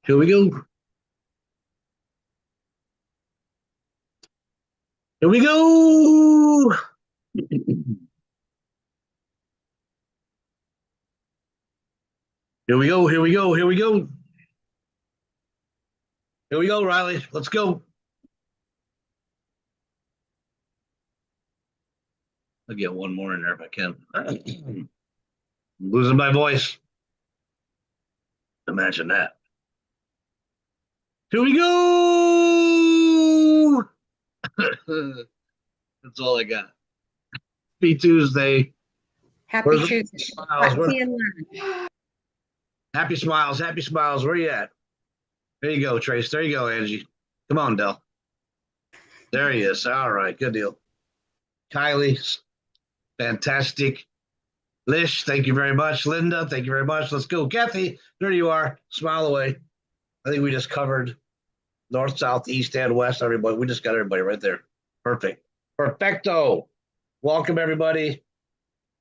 Here we go. Here we go. Here we go. Here we go. Here we go. Here we go, Riley. Let's go. I'll get one more in there if I can. I'm losing my voice. Imagine that. Here we go. That's all I got. Happy Tuesday. Happy Tuesday. Smiles? Happy smiles. Happy smiles. Where you at? There you go, Trace. There you go, Angie. Come on, Del. There he is. All right. Good deal. Kylie, fantastic. Lish, thank you very much. Linda, thank you very much. Let's go. Kathy, there you are. Smile away. I think we just covered north, south, east, and west. Everybody, we just got everybody right there. Perfect. Perfecto. Welcome, everybody.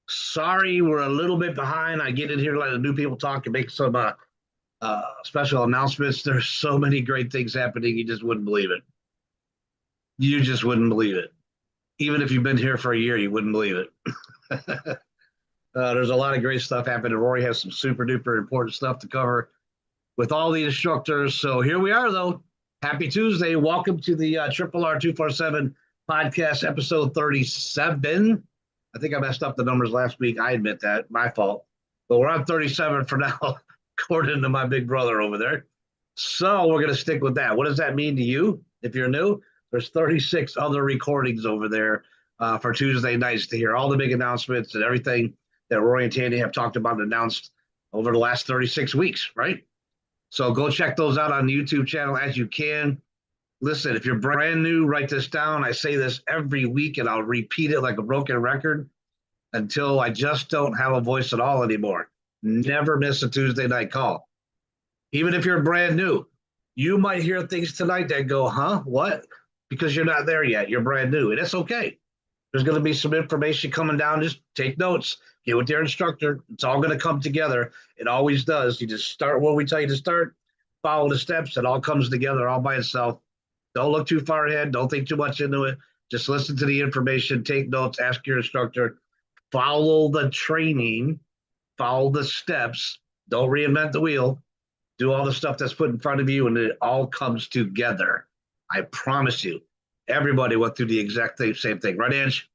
Sorry, we're a little bit behind. I get in here, let the new people talk, and make some special announcements. There's so many great things happening. You just wouldn't believe it. You just wouldn't believe it. Even if you've been here for a year, you wouldn't believe it. There's a lot of great stuff happening. Rory has some super duper important stuff to cover with all the instructors. So here we are, though. Happy Tuesday. Welcome to the RRR247 podcast, episode 37. I think I messed up the numbers last week. I admit that. My fault. But we're on 37 for now, according to my big brother over there. So we're going to stick with that. What does that mean to you? If you're new, there's 36 other recordings over there for Tuesday nights to hear all the big announcements and everything that Roy and Tandy have talked about and announced over the last 36 weeks, right? So go check those out on the YouTube channel as you can. Listen, if you're brand new, write this down. I say this every week, and I'll repeat it like a broken record until I just don't have a voice at all anymore. Never miss a Tuesday night call. Even if you're brand new, you might hear things tonight that go, huh, what? Because you're not there yet. You're brand new, and it's okay. There's going to be some information coming down. Just take notes. Get with your instructor. It's all going to come together. It always does. You just start where we tell you to start, follow the steps. It all comes together all by itself. Don't look too far ahead. Don't think too much into it. Just listen to the information, take notes, ask your instructor, follow the training, follow the steps. Don't reinvent the wheel. Do all the stuff that's put in front of you, and it all comes together. I promise you. Everybody went through the exact same thing. Right, Ange?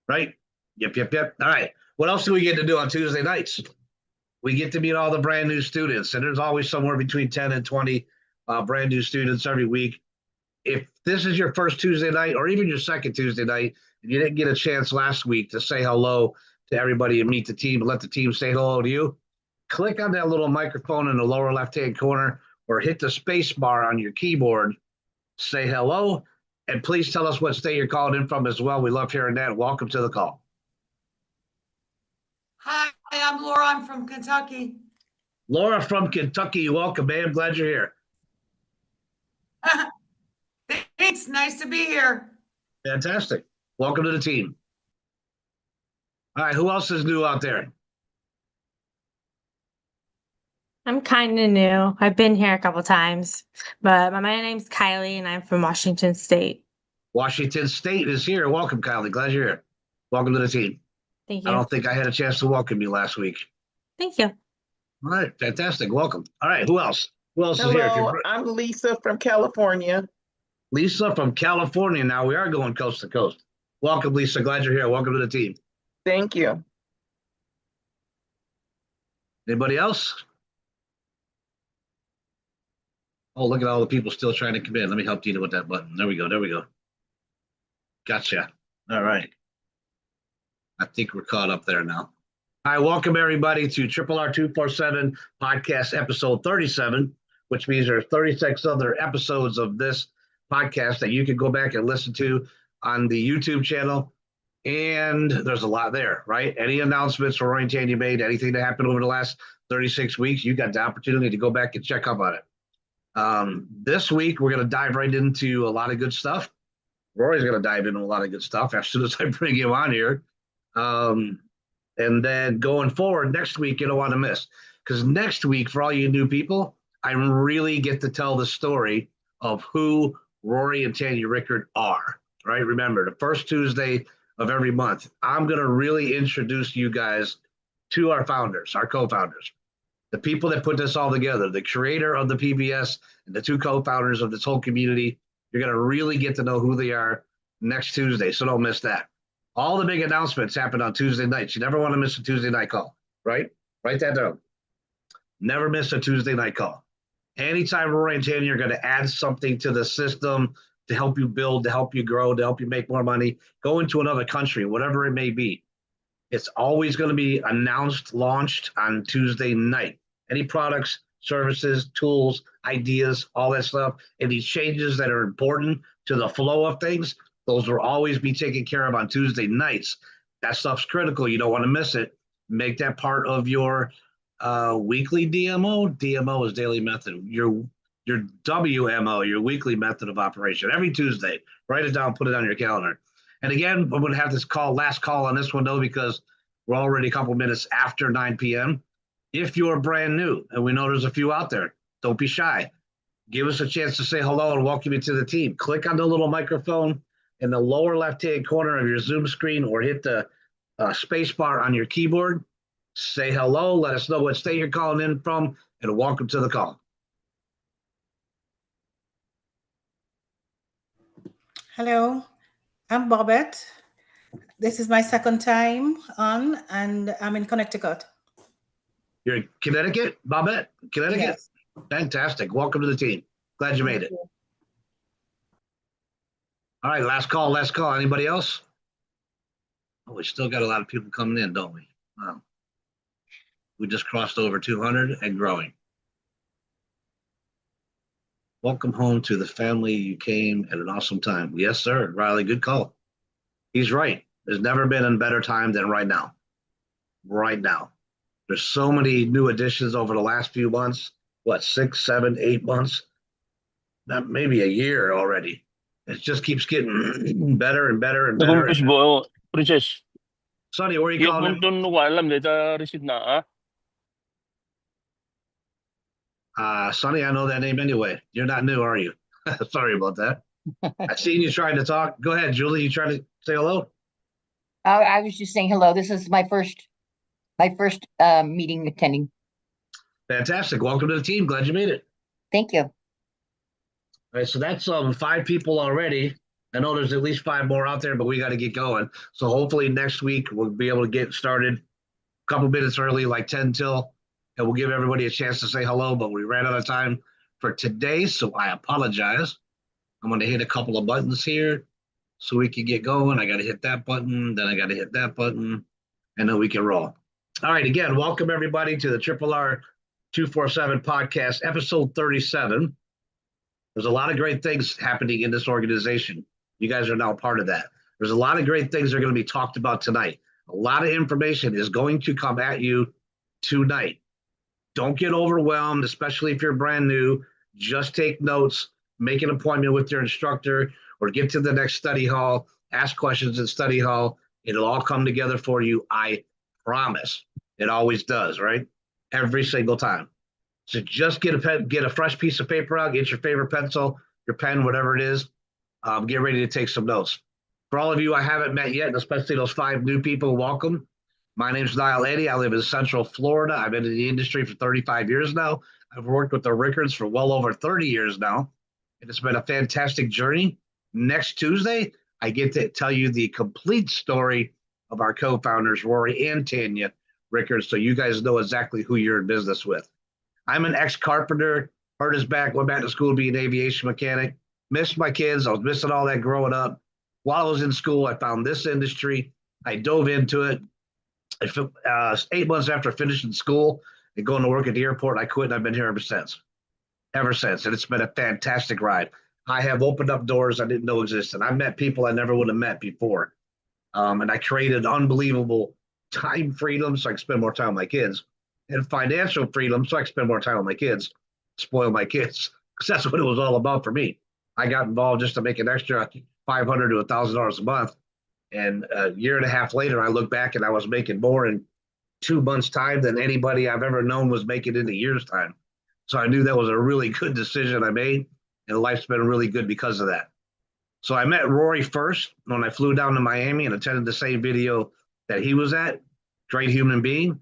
Right? Yep. All right. What else do we get to do on Tuesday nights? We get to meet all the brand new students, and there's always somewhere between 10 and 20 brand new students every week. If this is your first Tuesday night or even your second Tuesday night, and you didn't get a chance last week to say hello to everybody and meet the team and let the team say hello to you, click on that little microphone in the lower left-hand corner or hit the space bar on your keyboard, say hello, and please tell us what state you're calling in from as well. We love hearing that. Welcome to the call. Hi, I'm Laura. I'm from Kentucky. Laura from Kentucky. Welcome, man. Glad you're here. Thanks. Nice to be here. Fantastic. Welcome to the team. All right. Who else is new out there? I'm kind of new. I've been here a couple times, but my name's Kylie, and I'm from Washington State. Washington State is here. Welcome, Kylie. Glad you're here. Welcome to the team. Thank you. I don't think I had a chance to welcome you last week. Thank you. All right. Fantastic. Welcome. All right. Who else? Who else Hello, is here? I'm Lisa from California. Lisa from California. Now we are going coast to coast. Welcome, Lisa. Glad you're here. Welcome to the team. Thank you. Anybody else? Oh, look at all the people still trying to come in. Let me help Tina with that button. There we go. There we go. Gotcha. All right. I think we're caught up there now. All right. Welcome, everybody, to RRR247 podcast episode 37, which means there are 36 other episodes of this podcast that you can go back and listen to on the YouTube channel. And there's a lot there, right? Any announcements or orientation you made, anything that happened over the last 36 weeks, you got the opportunity to go back and check up on it. This week, we're going to dive right into a lot of good stuff. Rory's going to dive into a lot of good stuff as soon as I bring him on here. And then going forward, next week, you don't want to miss. Because next week, for all you new people, I really get to tell the story of who Rory and Tanya Rickard are, right? Remember, the first Tuesday of every month, I'm going to really introduce you guys to our founders, our co-founders, the people that put this all together, the creator of the PBS and the two co-founders of this whole community. You're going to really get to know who they are next Tuesday, so don't miss that. All the big announcements happen on Tuesday nights. You never want to miss a Tuesday night call, right? Write that down. Never miss a Tuesday night call. Anytime Rory and Tanya are going to add something to the system to help you build, to help you grow, to help you make more money, go into another country, whatever it may be, it's always going to be announced, launched on Tuesday night. Any products, services, tools, ideas, all that stuff, and these changes that are important to the flow of things, those will always be taken care of on Tuesday nights. That stuff's critical. You don't want to miss it. Make that part of your weekly DMO. DMO is daily method. Your WMO, your weekly method of operation. Every Tuesday, write it down, put it on your calendar. And again, I'm going to have this last call on this one though, because we're already a couple minutes after 9 p.m. If you're brand new, and we know there's a few out there, don't be shy. Give us a chance to say hello and welcome you to the team. Click on the little microphone in the lower left-hand corner of your Zoom screen, or hit the space bar on your keyboard. Say hello, let us know what state you're calling in from, and welcome to the call. Hello, I'm Bobette. This is my second time on, and I'm in Connecticut. You're in Connecticut, Bobette? Connecticut? Yes. Fantastic. Welcome to the team. Glad you made it. All right, last call. Anybody else? Oh, we still got a lot of people coming in, don't we? Wow. We just crossed over 200 and growing. Welcome home to the family. You came at an awesome time. Yes, sir. Riley, good call. He's right. There's never been a better time than right now. Right now. There's so many new additions over the last few months. What, 6, 7, 8 months? Not maybe a year already. It just keeps getting better and better and better. Nag-umpis mo, Princess. Sonny, where are you Yung calling in? kung no alam dito receipt na Sonny, I know that name anyway. You're not new, are you? Sorry about that. I seen you trying to talk. Go ahead, Julie. You trying to say hello? I was just saying hello. This is my first meeting attending. Fantastic. Welcome to the team. Glad you made it. Thank you. All right, so that's 5 people already. I know there's at least 5 more out there, but we got to get going. So hopefully next week we'll be able to get started a couple minutes early, like 10 till, and we'll give everybody a chance to say hello, but we ran out of time for today, so I apologize. I'm going to hit a couple of buttons here so we can get going. I got to hit that button, then I got to hit that button, and then we can roll. All right, again, welcome everybody to the RRR247 podcast, episode 37. There's a lot of great things happening in this organization. You guys are now part of that. There's a lot of great things that are going to be talked about tonight. A lot of information is going to come at you tonight. Don't get overwhelmed, especially if you're brand new. Just take notes, make an appointment with your instructor, or get to the next study hall, ask questions in study hall. It'll all come together for you. I promise. It always does, right? Every single time. So just get a fresh piece of paper out, get your favorite pencil, your pen, whatever it is. Get ready to take some notes. For all of you I haven't met yet, and especially those 5 new people, welcome. My name's Niall Eddy. I live in Central Florida. I've been in the industry for 35 years now. I've worked with the Rickards for well over 30 years now. And it's been a fantastic journey. Next Tuesday, I get to tell you the complete story of our co-founders, Rory and Tanya Rickards, so you guys know exactly who you're in business with. I'm an ex-carpenter, hurt his back, went back to school to be an aviation mechanic, missed my kids. I was missing all that growing up. While I was in school, I found this industry. I dove into it. 8 months after finishing school and going to work at the airport, I quit, and I've been here ever since. And it's been a fantastic ride. I have opened up doors I didn't know existed. I've met people I never would have met before. And I created unbelievable time freedom so I can spend more time with my kids, and financial freedom so I can spend more time with my kids, spoil my kids, because that's what it was all about for me. I got involved just to make an extra $500 to $1,000 a month. And a year and a half later, I look back and I was making more in 2 months' time than anybody I've ever known was making in a year's time. So I knew that was a really good decision I made, and life's been really good because of that. So I met Rory first when I flew down to Miami and attended the same video that he was at. Great human being,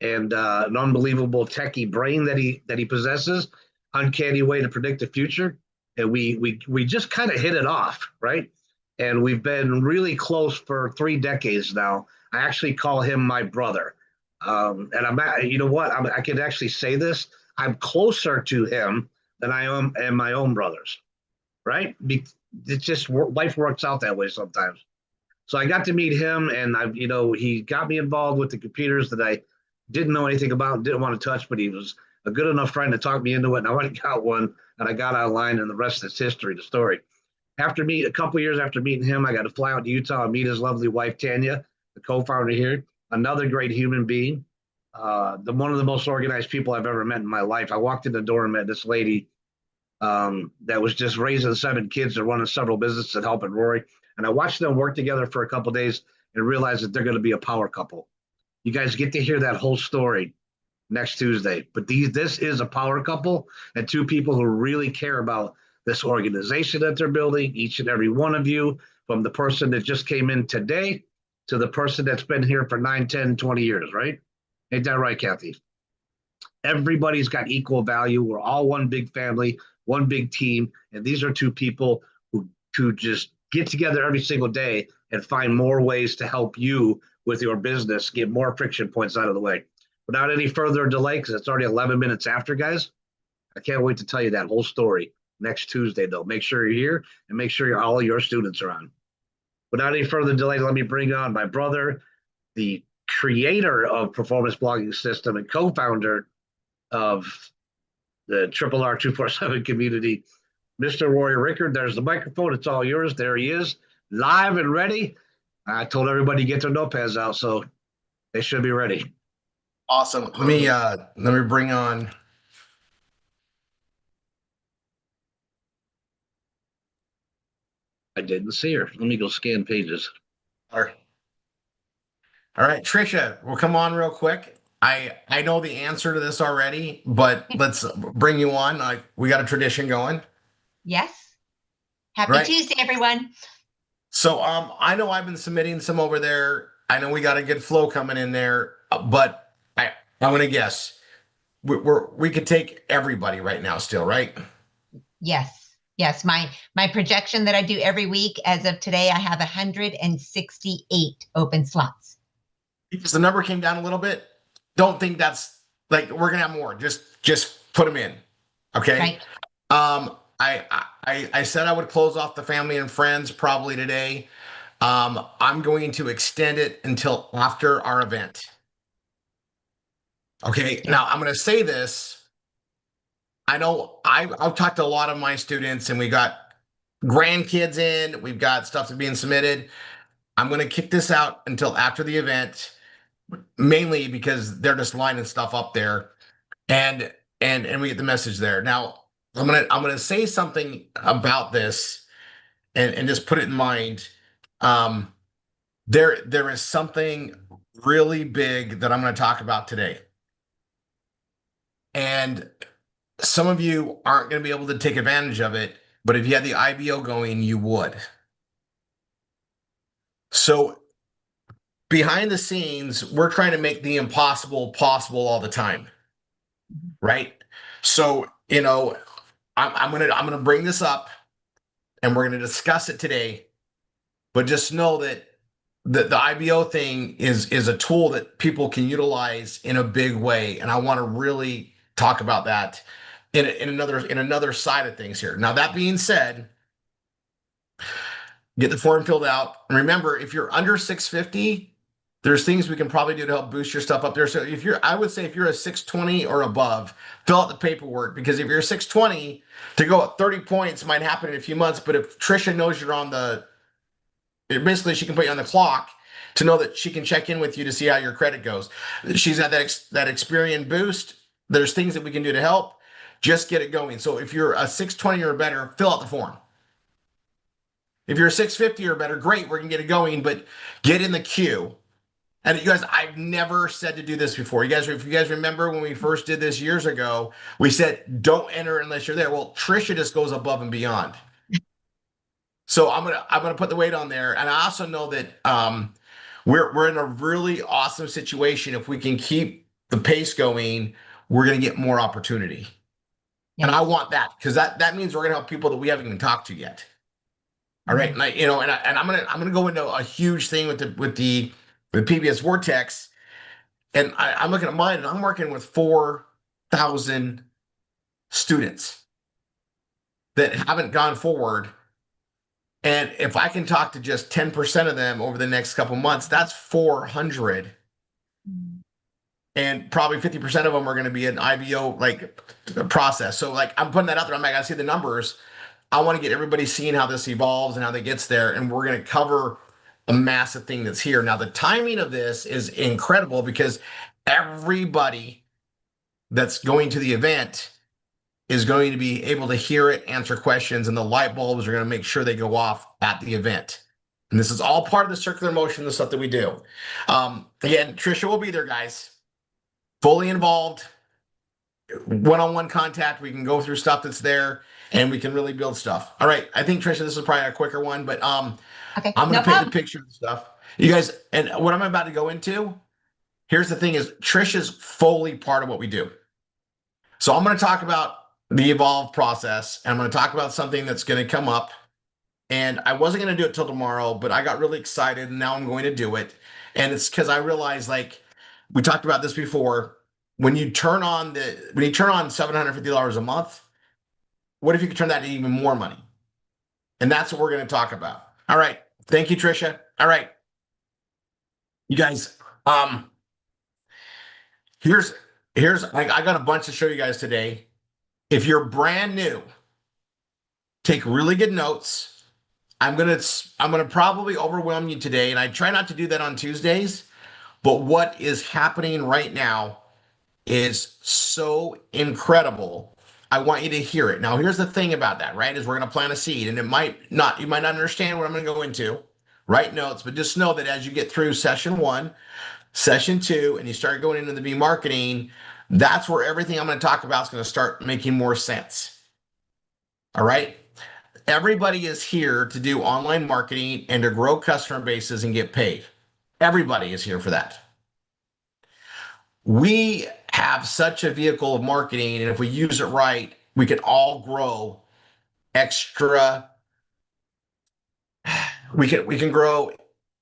and an unbelievable techie brain that he possesses. Uncanny way to predict the future, and we just kind of hit it off, right? And we've been really close for 3 decades now. I actually call him my brother, and you know what? I can actually say this. I'm closer to him than I am and my own brothers, right? It's just life works out that way sometimes. So I got to meet him, and he got me involved with the computers that I didn't know anything about, didn't want to touch, but he was a good enough friend to talk me into it. And I went and got one, and I got online, and the rest is history, the story. A couple years after meeting him, I got to fly out to Utah and meet his lovely wife, Tanya, the co-founder here, another great human being, one of the most organized people I've ever met in my life. I walked in the door and met this lady that was just raising 7 kids and running several businesses and helping Rory. And I watched them work together for a couple of days and realized that they're going to be a power couple. You guys get to hear that whole story next Tuesday. But this is a power couple and 2 people who really care about this organization that they're building, each and every one of you, from the person that just came in today to the person that's been here for 9, 10, 20 years, right? Ain't that right, Kathy? Everybody's got equal value. We're all one big family, one big team. And these are 2 people who just get together every single day and find more ways to help you with your business, get more friction points out of the way. Without any further delay, because it's already 11 minutes after, guys, I can't wait to tell you that whole story next Tuesday, though. Make sure you're here and make sure all your students are on. Without any further delay, let me bring on my brother, the creator of Performance Blogging System and co-founder of the RRR247 community, Mr. Rory Rickard. There's the microphone. It's all yours. There he is, live and ready. I told everybody to get their notepads out, so they should be ready. Awesome. Let me bring on. I didn't see her. Let me go scan pages. All right, Trisha, we'll come on real quick. I know the answer to this already, but let's bring you on. We got a tradition going. Yes. Happy Right. Tuesday, everyone. So I know I've been submitting some over there. I know we got a good flow coming in there, but I'm gonna guess we could take everybody right now still, right? Yes. Yes. My projection that I do every week, as of today, I have 168 open slots. Because the number came down a little bit. Don't think that's like we're gonna have more. Just put them in. Okay. Right. I said I would close off the family and friends probably today. I'm going to extend it until after our event. Okay. Yeah. Now I'm going to say this. I know I've talked to a lot of my students and we got grandkids in, we've got stuff that's being submitted. I'm going to kick this out until after the event, mainly because they're just lining stuff up there and we get the message there. Now I'm gonna say something about this and just put it in mind. There is something really big that I'm going to talk about today. And some of you aren't going to be able to take advantage of it, but if you had the IBO going, you would. So behind the scenes, we're trying to make the impossible possible all the time. Right? So, I'm gonna bring this up and we're gonna discuss it today, but just know that the IBO thing is a tool that people can utilize in a big way, and I want to really talk about that in another side of things here. Now, that being said, get the form filled out, and remember, if you're under 650, there's things we can probably do to help boost your stuff up there. So I would say if you're a 620 or above, fill out the paperwork, because if you're 620, to go at 30 points might happen in a few months. But if Trisha knows you're on basically she can put you on the clock to know that she can check in with you to see how your credit goes. She's at that Experian boost. There's things that we can do to help. Just get it going. So if you're a 620 or better, fill out the form. If you're a 650 or better, great, we're gonna get it going, but get in the queue. And you guys, I've never said to do this before. If you guys remember when we first did this years ago, we said don't enter unless you're there. Well, Trisha just goes above and beyond. So I'm gonna put the weight on there, and I also know that we're in a really awesome situation. If we can keep the pace going, we're gonna get more opportunity, and I want that because that means we're gonna help people that we haven't even talked to yet. All right, and I'm gonna go into a huge thing with the PBS Vortex, and I'm looking at mine, and I'm working with 4,000 students that haven't gone forward. And if I can talk to just 10% of them over the next couple months, that's 400. And probably 50% of them are going to be an IBO like process. So like I'm putting that out there. I'm like, I see the numbers. I want to get everybody seeing how this evolves and how that gets there. And we're going to cover a massive thing that's here. Now, the timing of this is incredible because everybody that's going to the event is going to be able to hear it, answer questions, and the light bulbs are going to make sure they go off at the event. And this is all part of the circular motion, the stuff that we do. Again, Trisha will be there, guys. Fully involved, one-on-one contact. We can go through stuff that's there, and we can really build stuff. All right, I think Trisha, this is probably a quicker one, but Okay, I'm going no to paint problem. the picture of the stuff. You guys, and what I'm about to go into, here's the thing is Trisha's fully part of what we do. So I'm going to talk about the evolve process, and I'm going to talk about something that's going to come up. And I wasn't going to do it till tomorrow, but I got really excited, and now I'm going to do it. And it's because I realized, like we talked about this before, when you turn on $750 a month, what if you could turn that to even more money? And that's what we're going to talk about. All right. Thank you, Trisha. All right. You guys, here's I got a bunch to show you guys today. If you're brand new, take really good notes. I'm gonna probably overwhelm you today, and I try not to do that on Tuesdays. But what is happening right now is so incredible. I want you to hear it. Now, here's the thing about that, right? Is we're gonna plant a seed, and you might not understand what I'm gonna go into. Write notes, but just know that as you get through session 1, session 2, and you start going into the B marketing, that's where everything I'm going to talk about is going to start making more sense. All right. Everybody is here to do online marketing and to grow customer bases and get paid. Everybody is here for that. We have such a vehicle of marketing, and if we use it right, we can all grow extra. We can grow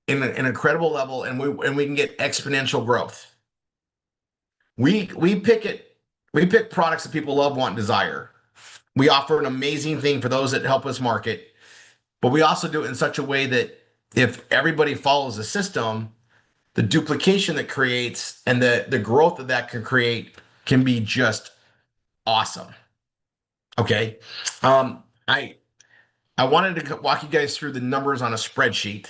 in an incredible level, and we can get exponential growth. We pick products that people love, want, and desire. We offer an amazing thing for those that help us market, but we also do it in such a way that if everybody follows the system, the duplication that creates and the growth that can create can be just awesome. Okay. I wanted to walk you guys through the numbers on a spreadsheet.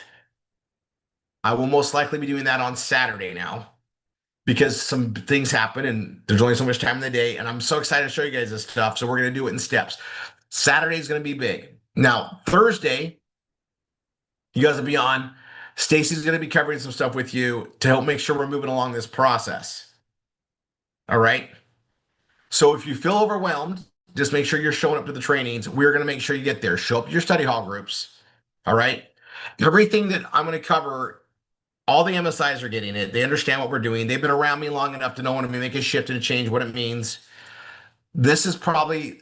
I will most likely be doing that on Saturday now, because some things happen and there's only so much time in the day. And I'm so excited to show you guys this stuff. So we're going to do it in steps. Saturday is going to be big. Now, Thursday, you guys will be on. Stacy's going to be covering some stuff with you to help make sure we're moving along this process. All right. So if you feel overwhelmed, just make sure you're showing up to the trainings. We're going to make sure you get there. Show up to your study hall groups. All right. Everything that I'm going to cover, all the MSIs are getting it. They understand what we're doing. They've been around me long enough to know when we make a shift and a change, what it means. This is probably,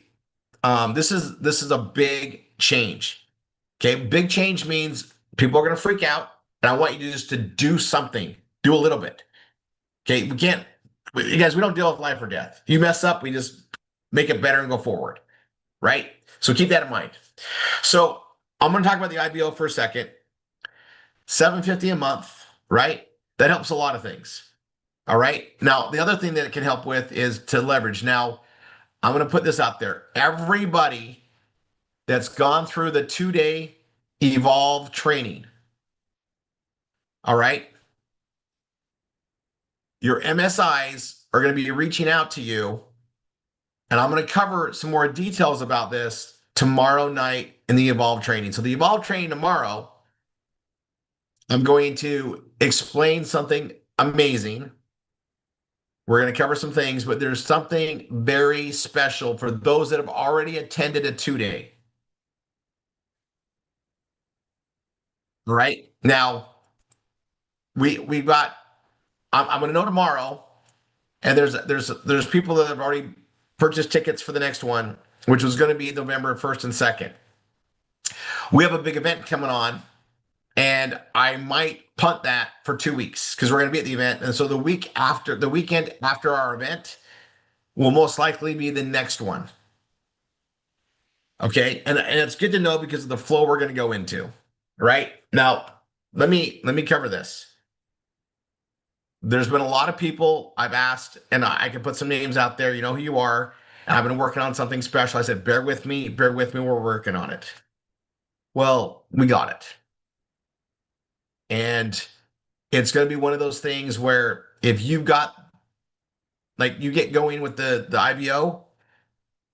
this is a big change. Okay. Big change means people are going to freak out. And I want you to just to do something, do a little bit. Okay. You guys, we don't deal with life or death. You mess up, we just make it better and go forward. Right. So keep that in mind. So I'm going to talk about the IBO for a second. $750 a month. Right? That helps a lot of things. All right. Now, the other thing that it can help with is to leverage. Now, I'm going to put this out there. Everybody that's gone through the 2-day Evolve training. All right. Your MSIs are going to be reaching out to you. And I'm going to cover some more details about this tomorrow night in the Evolve training. So the Evolve training tomorrow, I'm going to explain something amazing. We're going to cover some things, but there's something very special for those that have already attended a 2-day. Right now, we've got. I'm going to know tomorrow, and there's people that have already purchased tickets for the next one, which was going to be November 1st and 2nd. We have a big event coming on, and I might punt that for 2 weeks because we're going to be at the event, and so the weekend after our event will most likely be the next one. Okay, and it's good to know because of the flow we're going to go into. Right now, let me cover this. There's been a lot of people I've asked, and I can put some names out there. You know who you are. And I've been working on something special. I said, bear with me, we're working on it. Well, we got it. And it's going to be one of those things where if you've got, like, you get going with the IBO,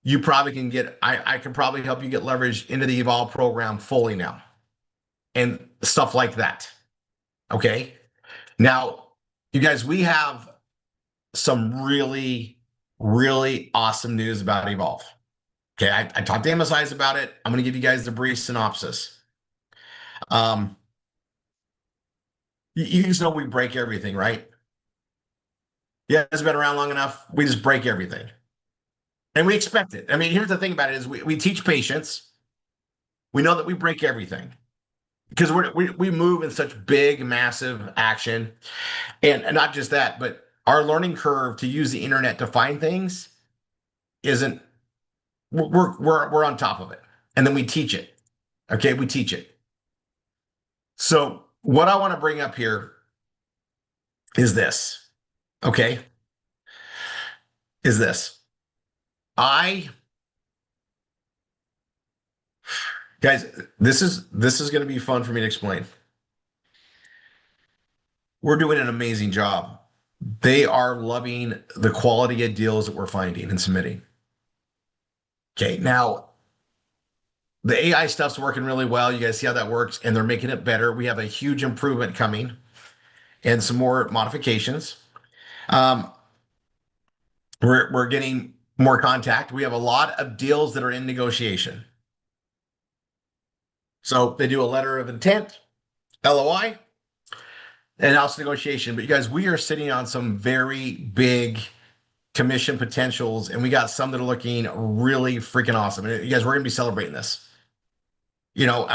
you probably can get, I can probably help you get leverage into the Evolve program fully now and stuff like that. Okay. Now, you guys, we have some really, really awesome news about Evolve. Okay, I talked to MSIs about it. I'm going to give you guys the brief synopsis. You just know we break everything, right? Yeah, it's been around long enough. We just break everything. And we expect it. I mean, here's the thing about it is we teach patients. We know that we break everything because we move in such big, massive action. And not just that, but our learning curve to use the internet to find things isn't, we're on top of it. And then we teach it. Okay, we teach it. So what I want to bring up here is this. Okay, is this. Guys, this is going to be fun for me to explain. We're doing an amazing job. They are loving the quality of deals that we're finding and submitting. Okay, now the AI stuff's working really well. You guys see how that works, and they're making it better. We have a huge improvement coming and some more modifications. We're getting more contact. We have a lot of deals that are in negotiation. So they do a letter of intent, LOI, and house negotiation. But you guys, we are sitting on some very big commission potentials, and we got some that are looking really freaking awesome. And you guys, we're gonna be celebrating this. You know,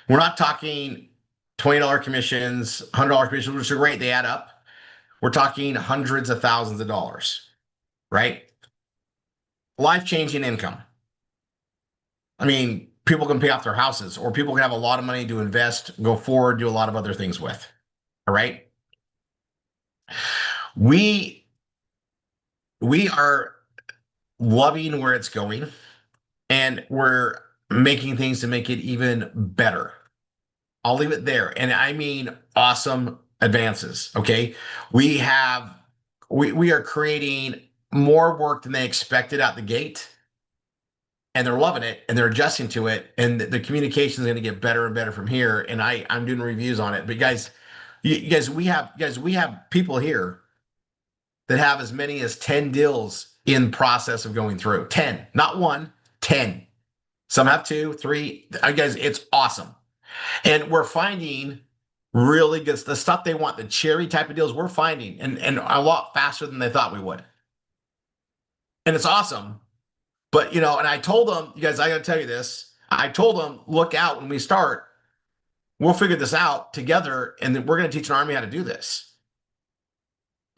we're not talking $20 commissions, $100 commissions, which are great, they add up. We're talking hundreds of thousands of dollars, right? Life-changing income. I mean, people can pay off their houses, or people can have a lot of money to invest, go forward, do a lot of other things with. All right. We are loving where it's going, and we're making things to make it even better. I'll leave it there. And I mean awesome advances. Okay. We are creating more work than they expected out the gate. And they're loving it, and they're adjusting to it, and the communication is going to get better and better from here. And I'm doing reviews on it. But guys, we have people here that have as many as 10 deals in process of going through. 10, not one, 10. Some have 2, 3. Guys, it's awesome. And we're finding really good, the stuff they want, the cherry type of deals we're finding, and a lot faster than they thought we would. And it's awesome. But, you know, and I told them, you guys, I got to tell you this. I told them, look out when we start. We'll figure this out together, and then we're going to teach an army how to do this.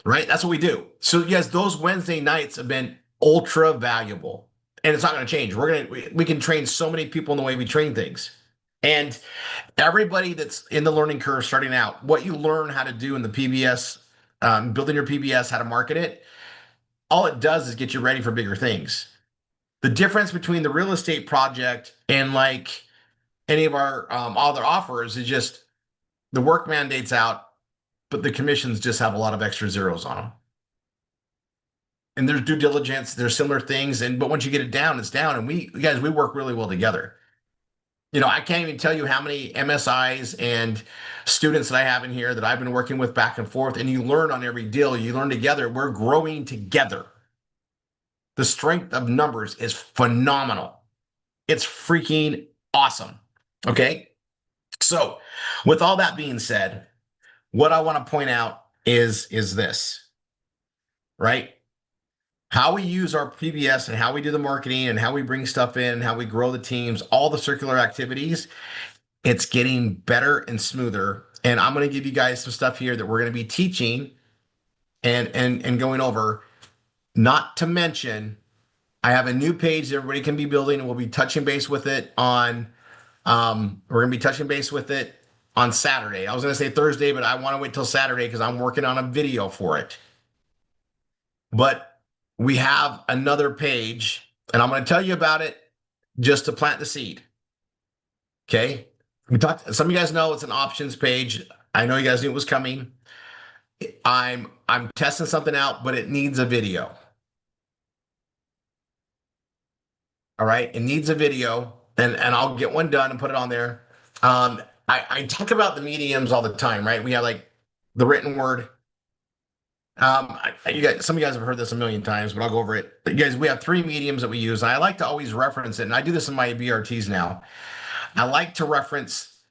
Right? That's what we do. So, you guys, those Wednesday nights have been ultra valuable, and it's not going to change. We can train so many people in the way we train things. And everybody that's in the learning curve starting out, what you learn how to do in the PBS, building your PBS, how to market it, all it does is get you ready for bigger things. The difference between the real estate project and like any of our other offers is just the work mandate's out, but the commissions just have a lot of extra zeros on them. And there's due diligence, there's similar things, but once you get it down, it's down. And we guys, we work really well together. I can't even tell you how many MSIs and students that I have in here that I've been working with back and forth, and you learn on every deal. You learn together. We're growing together. The strength of numbers is phenomenal. It's freaking awesome. Okay. So with all that being said, what I want to point out is this, right? How we use our PBS and how we do the marketing and how we bring stuff in and how we grow the teams, all the circular activities, it's getting better and smoother. And I'm going to give you guys some stuff here that we're going to be teaching and going over. Not to mention, I have a new page that everybody can be building, and we'll be touching base with it on we're going to be touching base with it on Saturday. I was going to say Thursday, but I want to wait till Saturday because I'm working on a video for it. But we have another page, and I'm going to tell you about it just to plant the seed. Okay. Some of you guys know it's an options page. I know you guys knew it was coming. I'm testing something out, but it needs a video. All right. It needs a video, and I'll get one done and put it on there. I talk about the mediums all the time, right? We have like the written word. You guys, some of you guys have heard this a million times, but I'll go over it. But you guys, we have 3 mediums that we use, and I like to always reference it. And I do this in my BRTs now. I like to reference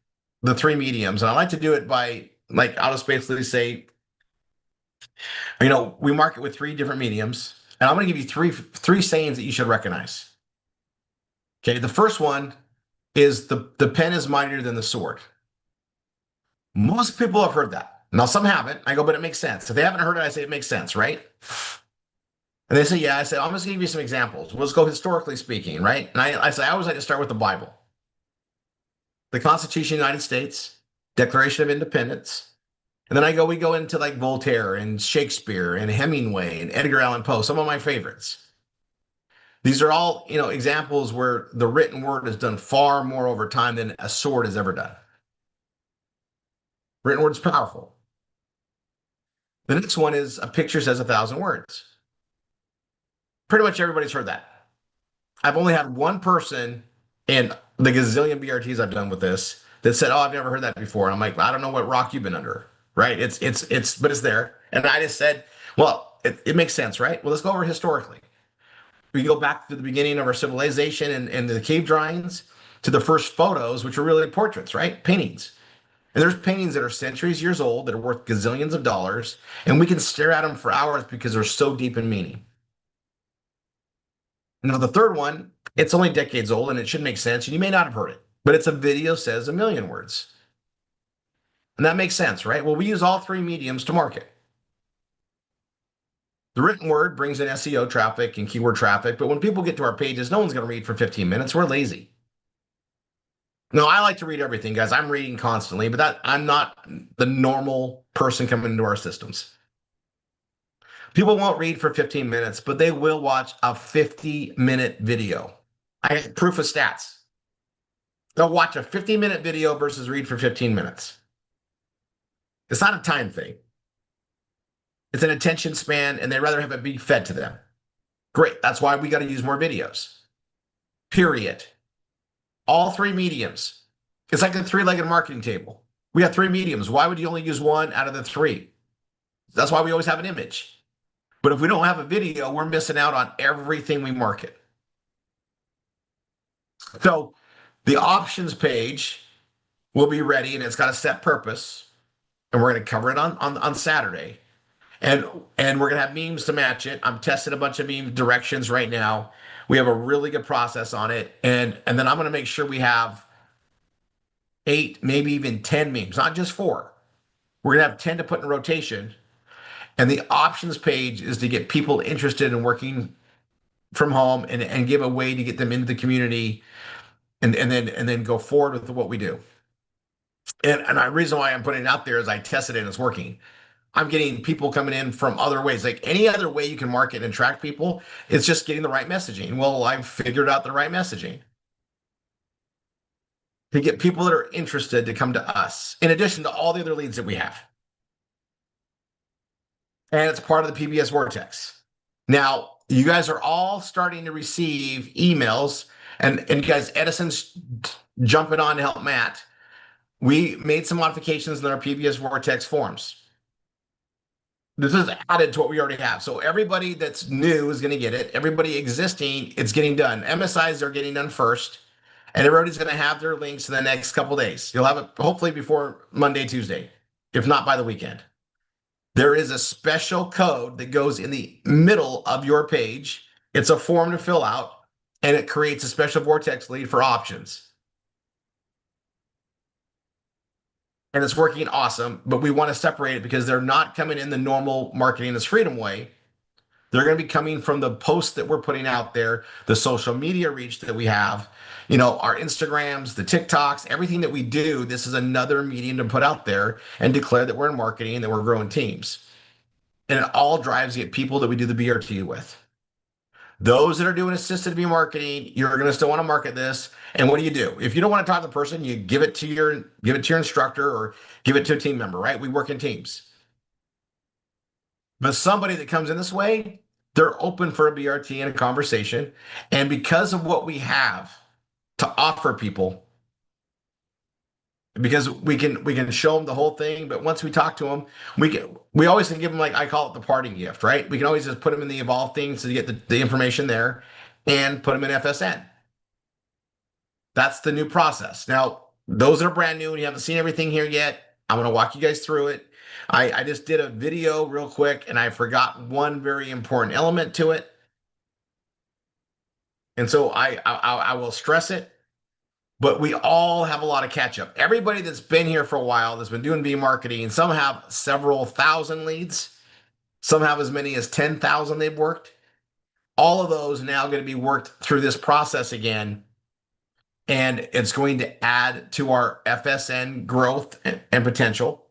the 3 mediums, and I like to do it by, like, I'll just basically say, we market with 3 different mediums, and I'm going to give you three sayings that you should recognize. Okay, the first one is the pen is mightier than the sword. Most people have heard that. Now, some haven't. I go, but it makes sense. If they haven't heard it, I say it makes sense, right? And they say, yeah. I say, I'm just going to give you some examples. Let's go historically speaking, right? And I say, I always like to start with the Bible. The Constitution of the United States, Declaration of Independence. And then we go into like Voltaire and Shakespeare and Hemingway and Edgar Allan Poe, some of my favorites. These are all, examples where the written word has done far more over time than a sword has ever done. Written word is powerful. The next one is a picture says 1,000 words. Pretty much everybody's heard that. I've only had one person in the gazillion BRTs I've done with this that said, "Oh, I've never heard that before." And I'm like, I don't know what rock you've been under, right? But it's there. And I just said, well, it makes sense, right? Well, let's go over historically. We go back to the beginning of our civilization and the cave drawings to the first photos, which are really portraits, right? Paintings. And there's paintings that are centuries years old that are worth gazillions of dollars, and we can stare at them for hours because they're so deep in meaning. Now, the third one, it's only decades old, and it should make sense, and you may not have heard it, but it's a video says 1,000,000 words. And that makes sense, right? Well, we use all 3 mediums to market. The written word brings in SEO traffic and keyword traffic, but when people get to our pages, no one's going to read for 15 minutes. We're lazy. No, I like to read everything, guys. I'm reading constantly, but I'm not the normal person coming into our systems. People won't read for 15 minutes, but they will watch a 50-minute video. I have proof of stats. They'll watch a 50-minute video versus read for 15 minutes. It's not a time thing. It's an attention span, and they'd rather have it be fed to them. Great. That's why we got to use more videos. Period. All 3 mediums. It's like a 3-legged marketing table. We have 3 mediums. Why would you only use one out of the 3? That's why we always have an image. But if we don't have a video, we're missing out on everything we market. So the options page will be ready, and it's got a set purpose. And we're going to cover it on Saturday. And we're going to have memes to match it. I'm testing a bunch of meme directions right now. We have a really good process on it. And then I'm going to make sure we have 8, maybe even 10 memes, not just 4. We're going to have 10 to put in rotation. And the options page is to get people interested in working from home and give a way to get them into the community and then go forward with what we do. And the reason why I'm putting it out there is I tested it and it's working. I'm getting people coming in from other ways. Like any other way you can market and attract people, it's just getting the right messaging. Well, I've figured out the right messaging to get people that are interested to come to us, in addition to all the other leads that we have. And it's part of the PBS Vortex. Now, you guys are all starting to receive emails, and you guys, Edison's jumping on to help Matt, we made some modifications in our previous Vortex forms. This is added to what we already have. So everybody that's new is going to get it. Everybody existing, it's getting done. MSIs are getting done first, and everybody's going to have their links in the next couple days. You'll have it hopefully before Monday, Tuesday, if not by the weekend. There is a special code that goes in the middle of your page. It's a form to fill out, and it creates a special Vortex lead for options. And it's working awesome, but we want to separate it because they're not coming in the normal marketing as freedom way. They're going to be coming from the posts that we're putting out there, the social media reach that we have, you know, our Instagrams, the TikToks, everything that we do. This is another medium to put out there and declare that we're in marketing and that we're growing teams. And it all drives to get people that we do the BRT with. Those that are doing assisted V marketing, you're going to still want to market this. And what do? If you don't want to talk to the person, you give it to your instructor or give it to a team member, right? We work in teams. But somebody that comes in this way, they're open for a BRT and a conversation. And because of what we have to offer people, because we can show them the whole thing, but once we talk to them, we always can give them, like I call it, the parting gift, right? We can always just put them in the evolve things to get the information there and put them in FSN. That's the new process. Now, those that are brand new and you haven't seen everything here yet, I'm going to walk you guys through it. I just did a video real quick and I forgot one very important element to it. And so I will stress it. But we all have a lot of catch up. Everybody that's been here for a while, that's been doing V marketing, some have several thousand leads. Some have as many as 10,000 they've worked. All of those now going to be worked through this process again. And it's going to add to our FSN growth and potential.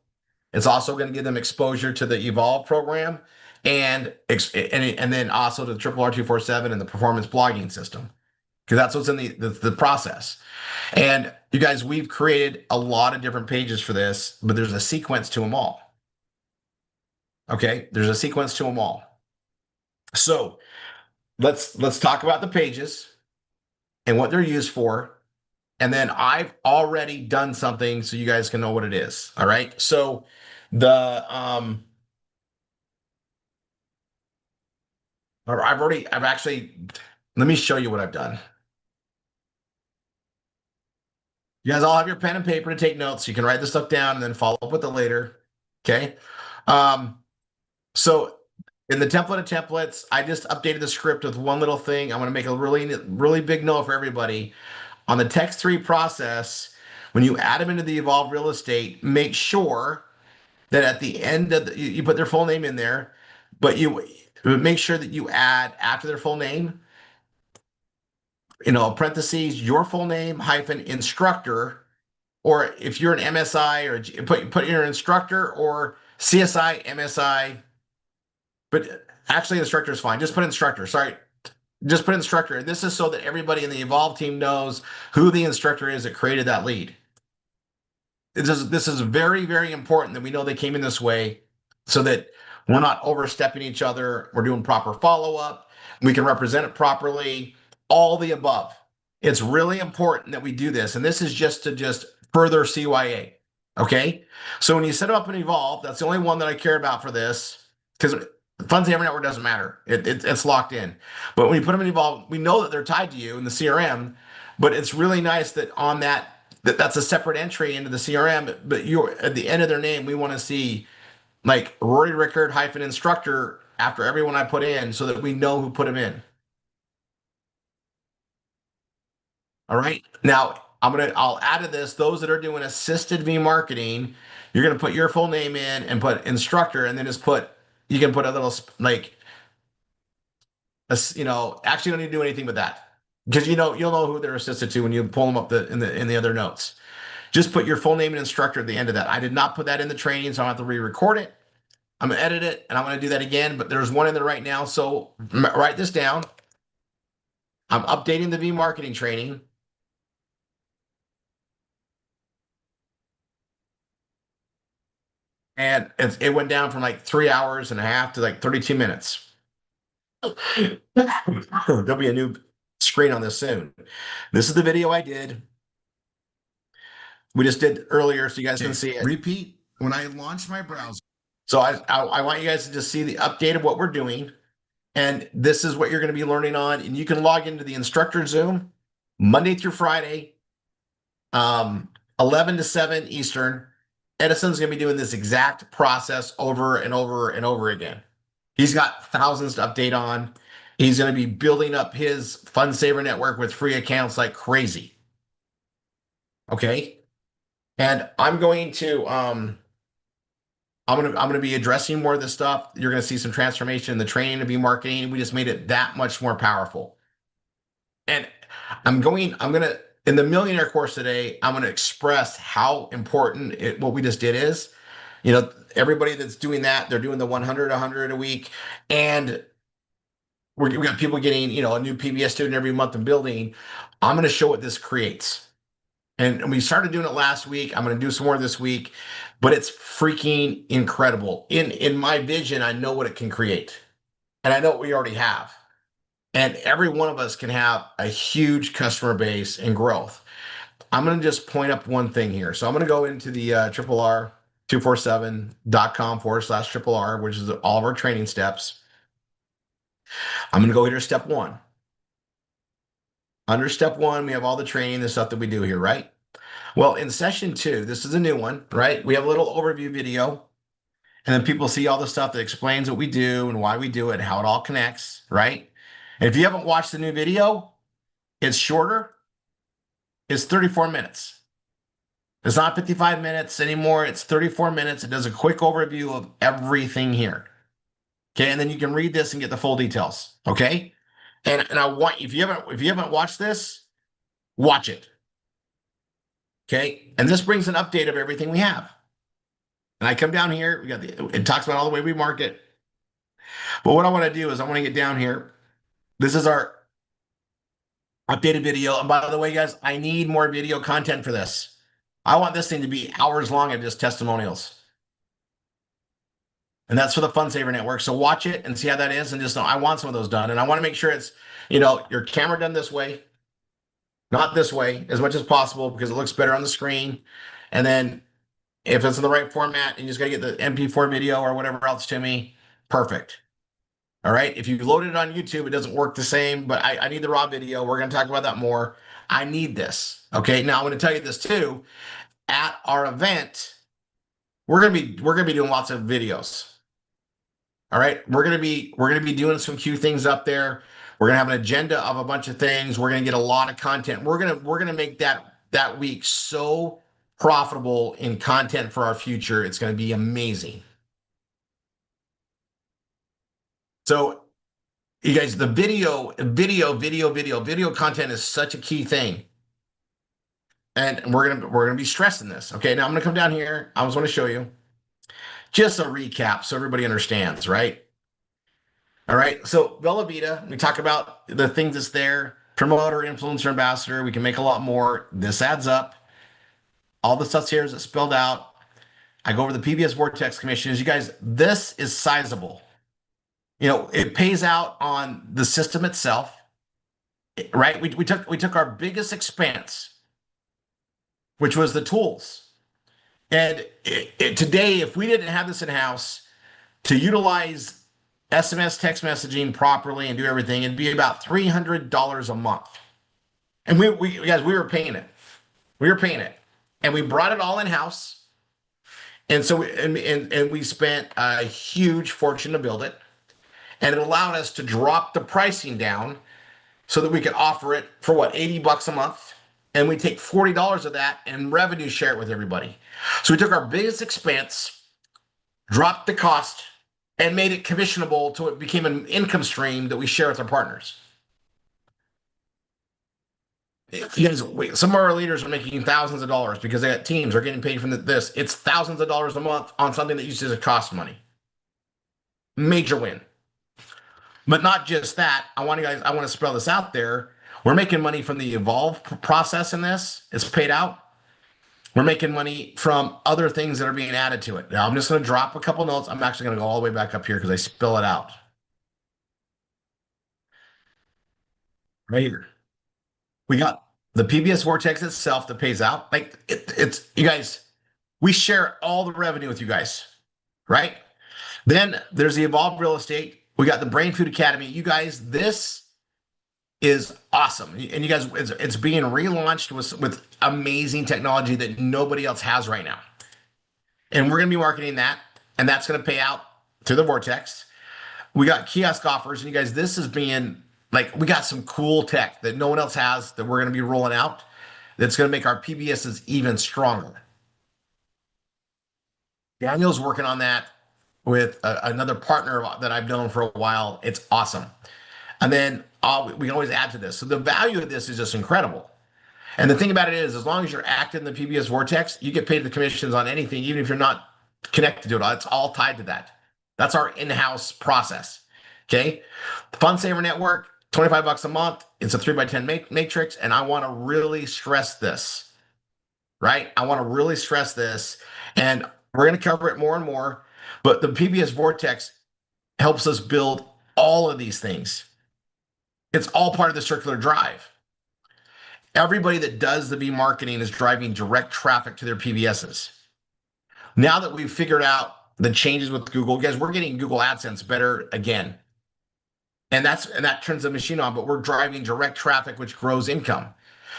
It's also going to give them exposure to the Evolve program and then also to the RRR247 and the performance blogging system. Because that's what's in the process. And you guys, we've created a lot of different pages for this, but there's a sequence to them all. Okay, there's a sequence to them all. So let's talk about the pages and what they're used for. And then I've already done something so you guys can know what it is. All right. So I've actually, let me show you what I've done. You guys all have your pen and paper to take notes. You can write this stuff down and then follow up with it later. Okay. So in the template of templates, I just updated the script with one little thing. I'm going to make a really big note for everybody. On the text 3 process, when you add them into the Evolve Real Estate, make sure that at the end of you put their full name in there, but you make sure that you add after their full name, parentheses, your full name hyphen instructor, or if you're an MSI or put your instructor or CSI, MSI, but actually instructor is fine. Just put instructor. Sorry. Just put instructor. And this is so that everybody in the Evolve team knows who the instructor is that created that lead. This is very, very important that we know they came in this way so that we're not overstepping each other. We're doing proper follow-up. We can represent it properly, all the above. It's really important that we do this. And this is just to further CYA. Okay. So when you set up an Evolve, that's the only one that I care about for this, because Funds Every Network doesn't matter. It's locked in. But when you put them in Evolve, we know that they're tied to you in the CRM, but it's really nice that on that's a separate entry into the CRM, but you're at the end of their name, we want to see like Rory Rickard hyphen instructor after everyone I put in so that we know who put them in. All right. Now I'll add to this, those that are doing assisted V marketing, you're going to put your full name in and put instructor, and then you can put a little actually don't need to do anything with that, because you'll know who they're assisted to when you pull them up in the other notes. Just put your full name and instructor at the end of that. I did not put that in the training, so I have to re-record it. I'm gonna edit it and I'm gonna do that again, but there's one in there right now. So write this down. I'm updating the V marketing training. And it went down from like 3 hours and a half to like 32 minutes. There'll be a new screen on this soon. This is the video I did. we just did earlier, so you guys can see it. Repeat when I launch my browser. So I want you guys to just see the update of what we're doing. And this is what you're going to be learning on. And you can log into the instructor Zoom Monday through Friday, 11 to 7 Eastern. Edison's going to be doing this exact process over and over and over again. He's got thousands to update on. He's going to be building up his Fund Saver network with free accounts like crazy. Okay. And I'm going to be addressing more of this stuff. You're going to see some transformation in the training to be marketing. We just made it that much more powerful. And I'm going to, in the millionaire course today, I'm going to express how important what we just did is. You know, everybody that's doing that, they're doing the 100 a week. And we got people getting, you know, a new PBS student every month in building. I'm going to show what this creates. And we started doing it last week. I'm going to do some more this week, but it's freaking incredible. In my vision, I know what it can create, and I know what we already have. And every one of us can have a huge customer base and growth. I'm going to just point up one thing here. So I'm going to go into the RRR247.com/RRR, which is all of our training steps. I'm going to go here to step 1. Under step 1, we have all the training, the stuff that we do here, right? Well, in session 2, this is a new one, right? We have a little overview video, and then people see all the stuff that explains what we do and why we do it and how it all connects, right? And if you haven't watched the new video, it's shorter. It's 34 minutes. It's not 55 minutes anymore. It's 34 minutes. It does a quick overview of everything here. Okay, and then you can read this and get the full details. Okay, and I want, if you haven't watched this, watch it. Okay, and this brings an update of everything we have. And I come down here. It talks about all the way we market. But what I want to do is I want to get down here. This is our updated video. And by the way, guys, I need more video content for this. I want this thing to be hours long of just testimonials. And that's for the Fund Saver Network. So watch it and see how that is. And just know I want some of those done. And I want to make sure it's, you know, your camera done this way, not this way, as much as possible, because it looks better on the screen. And then if it's in the right format and you just got to get the MP4 video or whatever else to me, perfect. All right. If you load it on YouTube, it doesn't work the same, but I need the raw video. We're going to talk about that more. I need this. Okay. Now I'm going to tell you this too. At our event, we're going to be doing lots of videos. All right. We're going to be doing some Q things up there. We're going to have an agenda of a bunch of things. We're going to get a lot of content. We're going to make that week so profitable in content for our future. It's going to be amazing. So you guys, the video content is such a key thing. And we're going to be stressing this. Okay. Now I'm going to come down here. I just want to show you just a recap so everybody understands, right? All right. So Bella Vita, we talk about the things that's there. Promoter, influencer, ambassador. We can make a lot more. This adds up. All the stuff here is spelled out. I go over the PBS Vortex commissions. You guys, this is sizable. You know, it pays out on the system itself, right? We took our biggest expense, which was the tools. And today, if we didn't have this in-house to utilize SMS text messaging properly and do everything, it'd be about $300 a month. And we guys, we were paying it. We were paying it. And we brought it all in-house. And so we spent a huge fortune to build it. And it allowed us to drop the pricing down so that we could offer it for what, $80 a month. And we take $40 of that and revenue share it with everybody. So we took our biggest expense, dropped the cost, and made it commissionable till it became an income stream that we share with our partners. You guys, some of our leaders are making thousands of dollars because they got teams are getting paid from this. It's thousands of dollars a month on something that used to cost money. Major win. But not just that. I want to spell this out there. We're making money from the Evolve process in this. It's paid out. We're making money from other things that are being added to it. Now, I'm just going to drop a couple notes. I'm actually going to go all the way back up here because I spill it out. Right here. We got the PBS Vortex itself that pays out, like it's you guys, we share all the revenue with you guys, right? Then there's the Evolved Real Estate. We got the Brain Food Academy. You guys, this is awesome. And you guys, it's being relaunched with amazing technology that nobody else has right now. And we're going to be marketing that, and that's going to pay out through the Vortex. We got kiosk offers, and you guys, this is being like, we got some cool tech that no one else has that we're going to be rolling out that's going to make our PBSs even stronger. Daniel's working on that with another partner that I've known for a while. It's awesome. And then we can always add to this. So the value of this is just incredible. And the thing about it is, as long as you're active in the PBS Vortex, you get paid the commissions on anything, even if you're not connected to it. It's all tied to that. That's our in-house process. Okay. The Fun Saver Network, 25 bucks a month. It's a 3x10 matrix. And I want to really stress this, right? I want to really stress this. And we're going to cover it more and more. But the PBS Vortex helps us build all of these things. It's all part of the circular drive. Everybody that does the B marketing is driving direct traffic to their PBSs. Now that we've figured out the changes with Google, guys, we're getting Google AdSense better again. And that turns the machine on, but we're driving direct traffic, which grows income.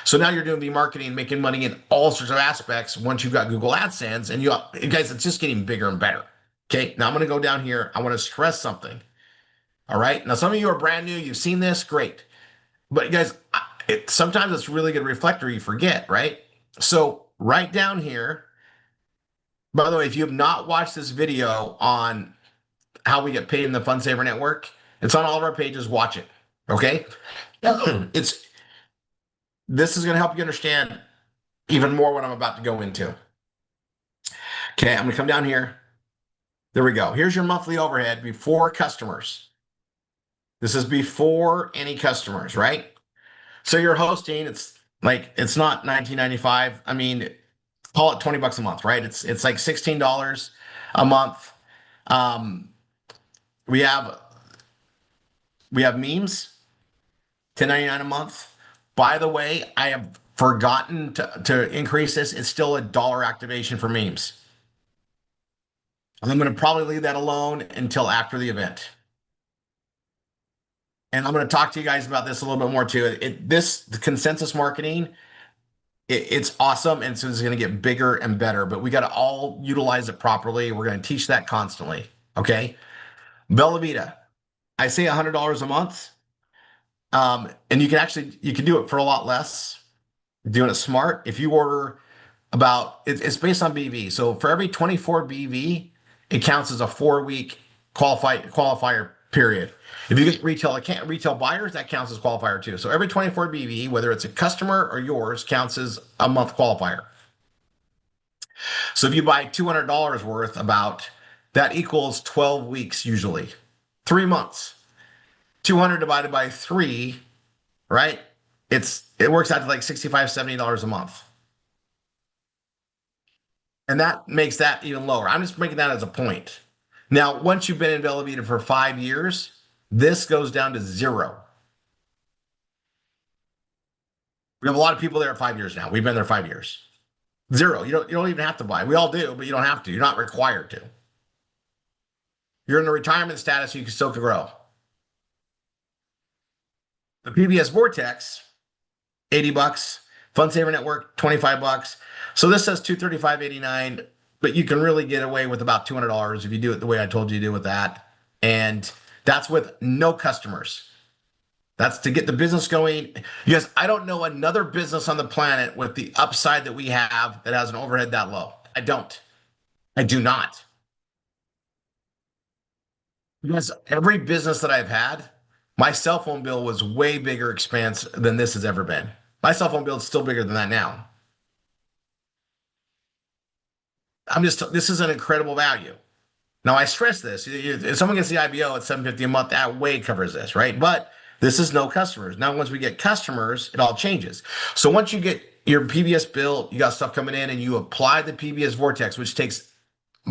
So now you're doing B marketing, making money in all sorts of aspects once you've got Google AdSense. And you guys, it's just getting bigger and better. Okay, now I'm going to go down here. I want to stress something. All right. Now, some of you are brand new. You've seen this. Great. But you guys, sometimes it's really good reflector. You forget, right? So right down here, by the way, if you have not watched this video on how we get paid in the Fun Saver Network, it's on all of our pages. Watch it. Okay. This is going to help you understand even more what I'm about to go into. Okay. I'm going to come down here. There we go. Here's your monthly overhead before customers. This is before any customers, right? So you're hosting, it's not $19.95. I mean, call it 20 bucks a month, right? It's like $16 a month. We have memes, $10.99 a month. By the way, I have forgotten to increase this. It's still $1 activation for memes. I'm going to probably leave that alone until after the event. And I'm going to talk to you guys about this a little bit more too. The consensus marketing, it's awesome. And so it's going to get bigger and better, but we got to all utilize it properly. We're going to teach that constantly. Okay. Bella Vita, I say $100 a month. And you can do it for a lot less. Doing it smart. If you order it's based on BV. So for every 24 BV, it counts as a 4-week qualifier period. If you get retail buyers, that counts as qualifier too. So every 24 BV, whether it's a customer or yours, counts as a month qualifier. So if you buy $200 worth, that equals 12 weeks usually, 3 months. 200 divided by 3, right? It works out to like $65, $70 a month. And that makes that even lower. I'm just making that as a point. Now, once you've been in Bella Vita for 5 years, this goes down to 0. We have a lot of people there at 5 years now. We've been there 5 years. 0. You don't even have to buy. We all do, but you don't have to. You're not required to. You're in a retirement status, so you can still grow. The PBS Vortex, 80 bucks. Fun Saver Network, 25 bucks. So this says $235.89, but you can really get away with about $200 if you do it the way I told you to do with that. And that's with no customers. That's to get the business going. Yes, I don't know another business on the planet with the upside that we have that has an overhead that low. I do not. Because every business that I've had, my cell phone bill was way bigger expense than this has ever been. My cell phone bill is still bigger than that now. This is an incredible value. Now I stress this. If someone gets the IBO at $750 a month, that way covers this, right? But this is no customers. Now, once we get customers, it all changes. So once you get your PBS bill, you got stuff coming in and you apply the PBS Vortex, which takes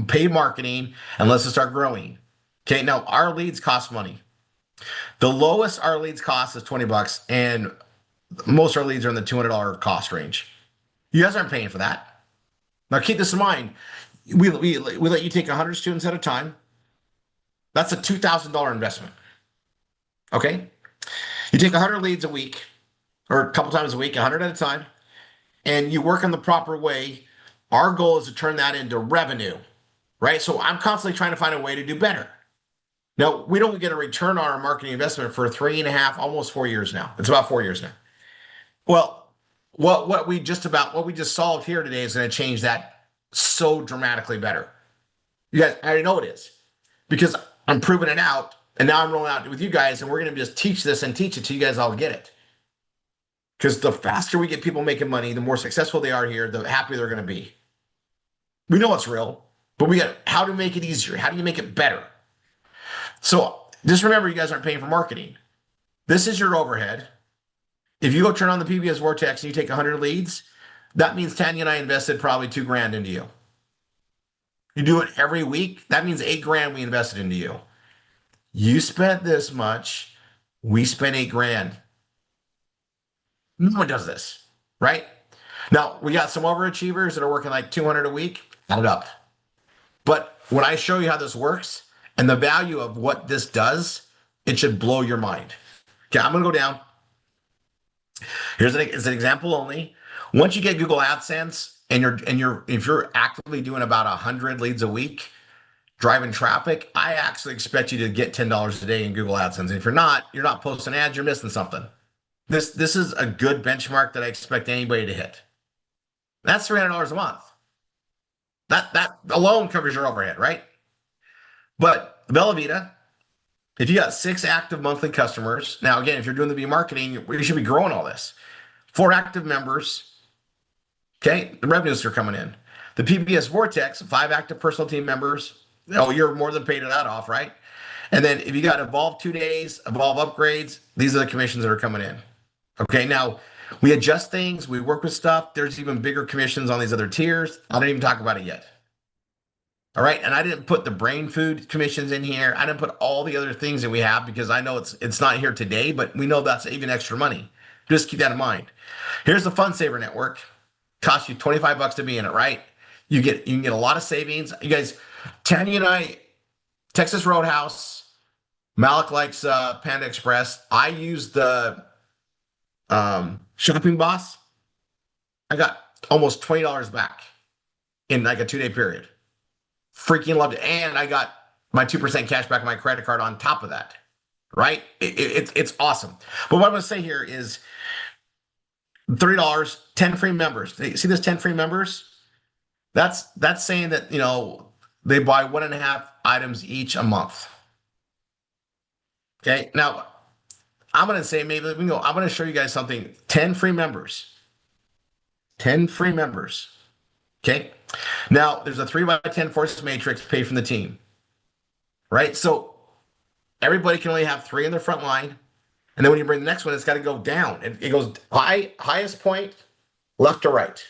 paid marketing and lets it start growing. Okay. Now our leads cost money. The lowest our leads cost is 20 bucks. And most of our leads are in the $200 cost range. You guys aren't paying for that. Now keep this in mind. We let you take 100 students at a time. That's a $2,000 investment. Okay. You take 100 leads a week or a couple times a week, 100 at a time, and you work in the proper way. Our goal is to turn that into revenue, right? So I'm constantly trying to find a way to do better. Now, we don't get a return on our marketing investment for 3.5, almost 4 years now. It's about 4 years now. Well, what we just solved here today is going to change that so dramatically better. You guys, I already know it is because I'm proving it out, and now I'm rolling out with you guys, and we're going to just teach this and teach it till you guys all get it. Because the faster we get people making money, the more successful they are here, the happier they're going to be. We know it's real, but we got how to make it easier. How do you make it better? So just remember, you guys aren't paying for marketing. This is your overhead. If you go turn on the PBS Vortex and you take 100 leads, that means Tanya and I invested probably $2,000 into you. You do it every week, that means $8,000 we invested into you. You spent this much, we spent $8,000. No one does this, right? Now, we got some overachievers that are working like 200 a week, add it up. But when I show you how this works and the value of what this does, it should blow your mind. Okay, I'm going to go down. Here's it's an example only. Once you get Google AdSense if you're actively doing about 100 leads a week, driving traffic, I actually expect you to get $10 a day in Google AdSense. And if you're not posting ads, you're missing something. This is a good benchmark that I expect anybody to hit. That's $300 a month. That alone covers your overhead, right? But Bella Vita, if you got 6 active monthly customers, now again, if you're doing the B marketing, you should be growing all this. 4 active members, okay, the revenues are coming in. The PBS Vortex, 5 active personal team members. Oh, you're more than paid that off, right? And then if you got Evolve 2 days, Evolve upgrades, these are the commissions that are coming in. Okay, now we adjust things, we work with stuff. There's even bigger commissions on these other tiers. I don't even talk about it yet. All right, and I didn't put the brain food commissions in here. I didn't put all the other things that we have because I know it's not here today, but we know that's even extra money. Just keep that in mind. Here's the Fun Saver Network. Costs you $25 to be in it, right? You can get a lot of savings. You guys, Tanya and I, Texas Roadhouse, Malik likes Panda Express. I use the Shopping Boss. I got almost $20 back in like a 2-day period. Freaking loved it. And I got my 2% cash back on my credit card on top of that, right? It's awesome. But what I'm going to say here is $30, 10 free members. See this 10 free members? That's saying that, they buy 1.5 items each a month. Okay. Now I'm going to say, I'm going to show you guys something. 10 free members. 10 free members. Okay. Now there's a 3x10 force matrix paid from the team, right? So everybody can only have 3 in their front line. And then when you bring the next one, it's got to go down. It goes highest point left to right.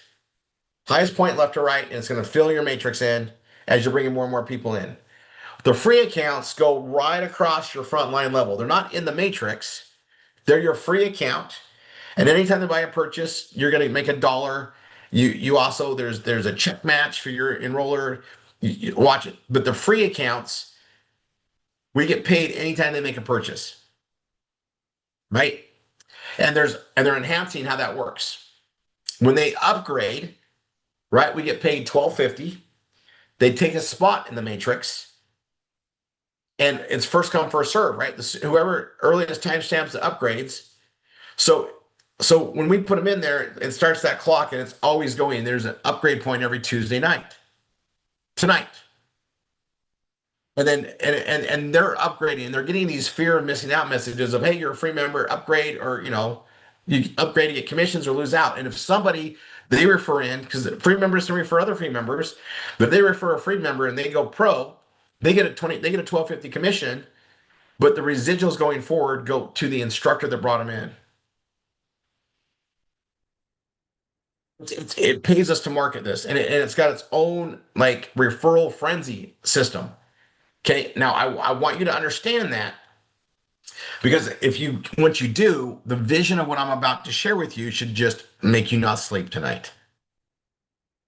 Highest point left to right, and it's going to fill your matrix in as you're bringing more and more people in. The free accounts go right across your front line level. They're not in the matrix. They're your free account. And anytime they buy a purchase, you're going to make $1. You also, there's a check match for your enroller. You watch it. But the free accounts, we get paid anytime they make a purchase. Right? And they're enhancing how that works. When they upgrade, right, we get paid $12.50. They take a spot in the matrix. And it's first come, first serve, right? Whoever earliest timestamps the upgrades. So when we put them in there, it starts that clock and it's always going. There's an upgrade point every Tuesday night. Tonight. And then and they're upgrading and they're getting these fear of missing out messages of, hey, you're a free member, upgrade, or you upgrade to get commissions or lose out. And if somebody they refer in, because free members can refer other free members, but if they refer a free member and they go pro, they get a $12.50 commission, but the residuals going forward go to the instructor that brought them in. It pays us to market this, and it's got its own like referral frenzy system. Okay, now I want you to understand that Because once you do, the vision of what I'm about to share with you should just make you not sleep tonight.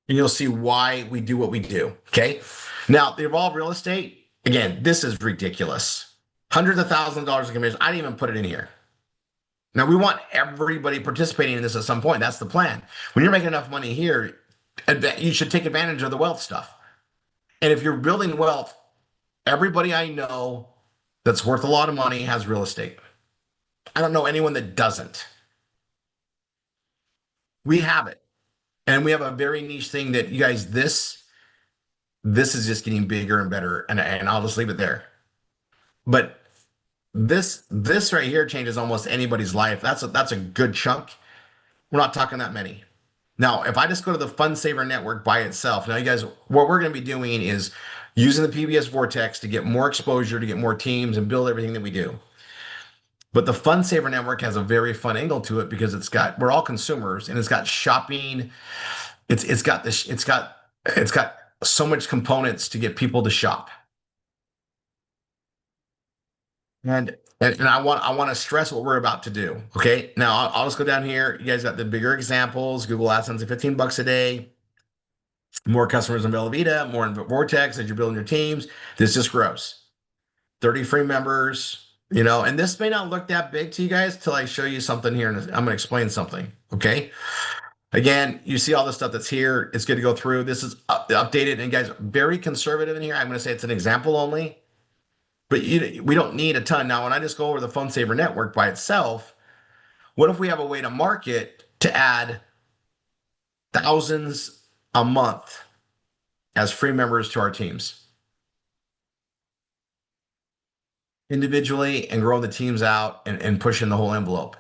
And you'll see why we do what we do. Okay. Now, the Evolve Real Estate, again, this is ridiculous. Hundreds of thousands of dollars in commission. I didn't even put it in here. Now, we want everybody participating in this at some point. That's the plan. When you're making enough money here, you should take advantage of the wealth stuff. And if you're building wealth, everybody I know that's worth a lot of money has real estate. I don't know anyone that doesn't. We have it. And we have a very niche thing that you guys, this is just getting bigger and better. And I'll just leave it there. But this right here changes almost anybody's life. That's a good chunk. We're not talking that many. Now, if I just go to the Fund Saver Network by itself, now you guys, what we're going to be doing is using the PBS Vortex to get more exposure, to get more teams and build everything that we do. But the Fund Saver Network has a very fun angle to it because we're all consumers and it's got shopping. It's got so much components to get people to shop. And I want to stress what we're about to do. Okay. Now I'll just go down here. You guys got the bigger examples. Google AdSense at $15 a day. More customers in Velveeta, more in Vortex as you're building your teams. This just grows. 30 free members, and this may not look that big to you guys till I show you something here. And I'm going to explain something. Okay. Again, you see all the stuff that's here. It's good to go through. This is updated. And guys, very conservative in here. I'm going to say it's an example only. But we don't need a ton. Now, when I just go over the Fund Saver Network by itself, what if we have a way to market to add thousands a month as free members to our teams? Individually and grow the teams out and push in the whole envelope.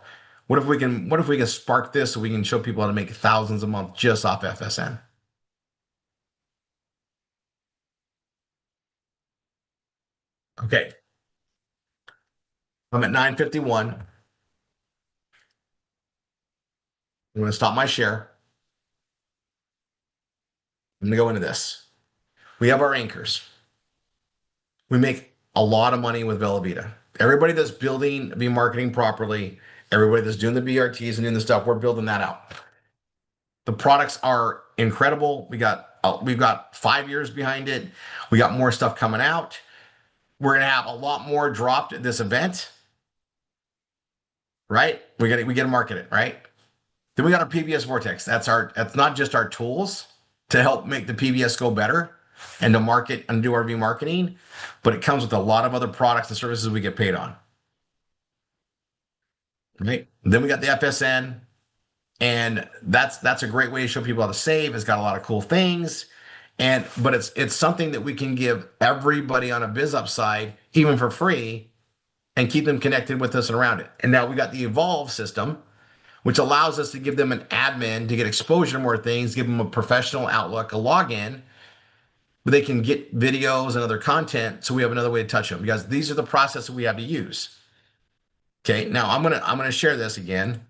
What if we can spark this so we can show people how to make thousands a month just off FSN? Okay. I'm at 9:51. I'm going to stop my share. I'm going to go into this. We have our anchors. We make a lot of money with Velveeta. Everybody that's building, marketing properly, everybody that's doing the BRTs and doing the stuff, we're building that out. The products are incredible. We've got 5 years behind it. We got more stuff coming out. We're going to have a lot more dropped at this event. Right? We got to market it, right? Then we got our PBS Vortex. That's not just our tools to help make the PBS go better and to market and do RV marketing, but it comes with a lot of other products and services we get paid on. Right? Then we got the FSN, and that's a great way to show people how to save. It's got a lot of cool things. But it's something that we can give everybody on a biz upside, even for free, and keep them connected with us and around it. And now we got the Evolve system, which allows us to give them an admin to get exposure to more things, give them a professional outlook, a login, but they can get videos and other content. So we have another way to touch them because these are the processes we have to use. Okay. Now I'm going to share this again.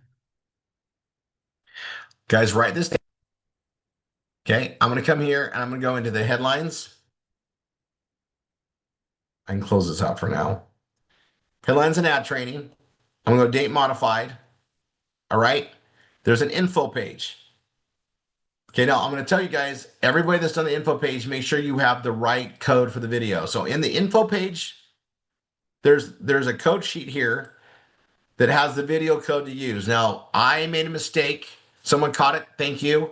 Guys, write this down. Okay. I'm going to come here and I'm going to go into the headlines. I can close this out for now. Headlines and ad training. I'm going to go date modified. All right. There's an info page. Okay. Now I'm going to tell you guys, everybody that's done the info page, make sure you have the right code for the video. So in the info page, there's a code sheet here that has the video code to use. Now I made a mistake. Someone caught it. Thank you.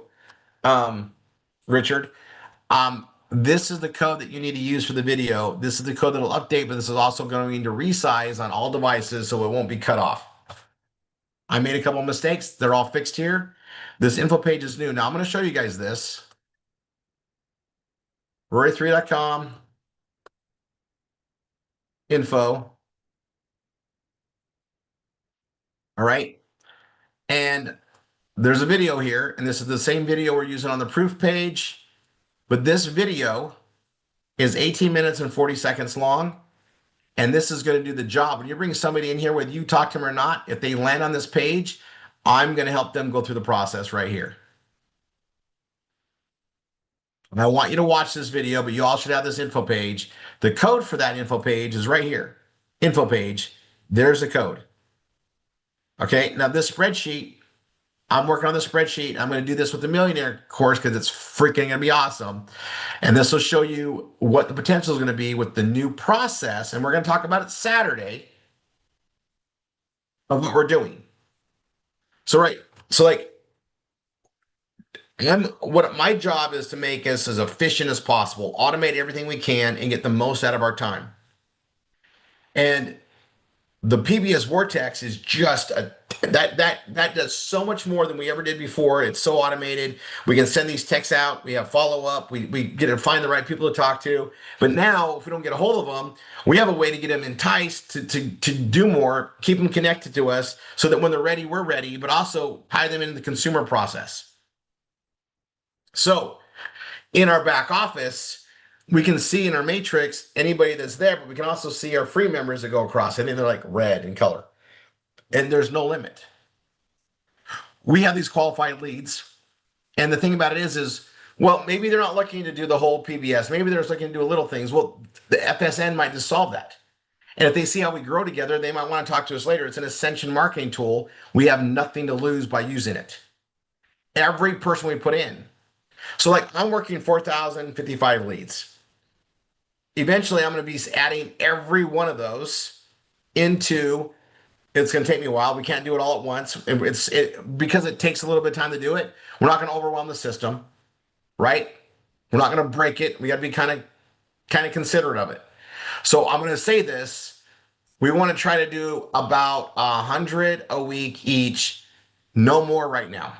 Richard. This is the code that you need to use for the video. This is the code that will update, but this is also going to resize on all devices so it won't be cut off. I made a couple of mistakes. They're all fixed here. This info page is new. Now I'm going to show you guys this. Rory3.com. Info. All right. And there's a video here, and this is the same video we're using on the proof page, but this video is 18 minutes and 40 seconds long. And this is going to do the job. When you bring somebody in here, whether you talk to them or not, if they land on this page, I'm going to help them go through the process right here. And I want you to watch this video, but you all should have this info page. The code for that info page is right here. Info page. There's the code. Okay, now this spreadsheet, I'm working on the spreadsheet. I'm going to do this with the millionaire course because it's freaking going to be awesome. And this will show you what the potential is going to be with the new process. And we're going to talk about it Saturday of what we're doing. So, right. So, like, what my job is to make us as efficient as possible, automate everything we can, and get the most out of our time. And the PBS Vortex is just that does so much more than we ever did before. It's so automated. We can send these texts out. We have follow up. We get to find the right people to talk to. But now, if we don't get a hold of them, we have a way to get them enticed to do more, keep them connected to us, so that when they're ready, we're ready. But also tie them into the consumer process. So, in our back office, we can see in our matrix anybody that's there, but we can also see our free members that go across. And they're like red in color. And there's no limit. We have these qualified leads. And the thing about it is, well, maybe they're not looking to do the whole PBS. Maybe they're just looking to do little things. Well, the FSN might just solve that. And if they see how we grow together, they might want to talk to us later. It's an ascension marketing tool. We have nothing to lose by using it. Every person we put in. So like I'm working 4,055 leads. Eventually, I'm going to be adding every one of those into, it's going to take me a while. We can't do it all at once. Because it takes a little bit of time to do it. We're not going to overwhelm the system, right? We're not going to break it. We got to be kind of considerate of it. So I'm going to say this. We want to try to do about 100 a week each. No more right now.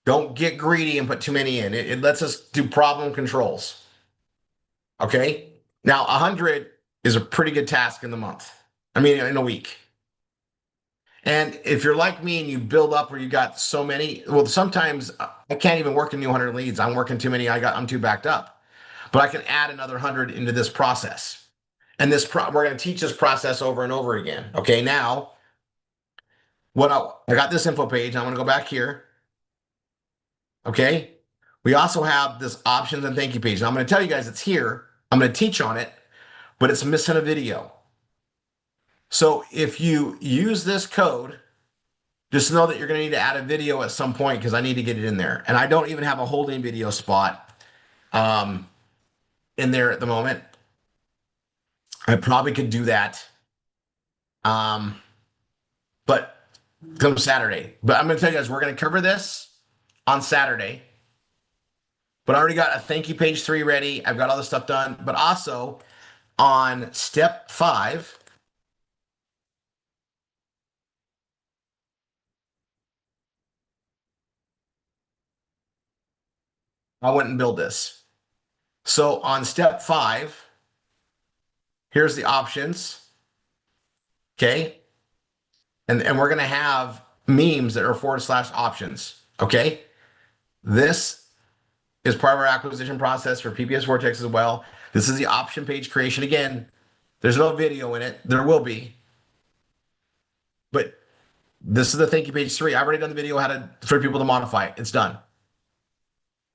Don't get greedy and put too many in. It lets us do problem controls. Okay. Now 100 is a pretty good task in the month. I mean, in a week. And if you're like me and you build up where you got so many, well, sometimes I can't even work a new 100 leads. I'm working too many. I'm too backed up, but I can add another 100 into this process. And we're going to teach this process over and over again. Okay. Now I got this info page. I'm going to go back here. Okay. We also have this options and thank you page. Now I'm going to tell you guys it's here. I'm going to teach on it, but it's missing a video. So if you use this code, just know that you're going to need to add a video at some point because I need to get it in there. And I don't even have a holding video spot in there at the moment. I probably could do that. But come Saturday. But I'm going to tell you guys, we're going to cover this on Saturday. But I already got a thank you page 3 ready. I've got all this stuff done. But also on step 5, I went and built this. So on step 5, here's the options. Okay. And we're going to have memes that are / options. Okay. This is part of our acquisition process for PBS Vortex as well. This is the option page creation. Again, there's no video in it. There will be. But this is the thank you page 3. I've already done the video for people to modify it. It's done.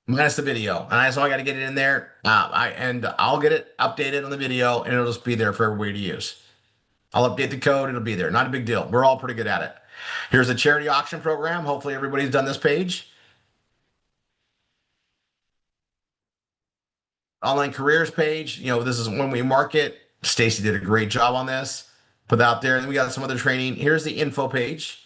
Minus the video. And so I got to get it in there. I'll get it updated on the video and it'll just be there for everybody to use. I'll update the code. It'll be there. Not a big deal. We're all pretty good at it. Here's a charity auction program. Hopefully everybody's done this page. Online careers page. This is when we market. Stacy did a great job on this. Put that out there. And then we got some other training. Here's the info page.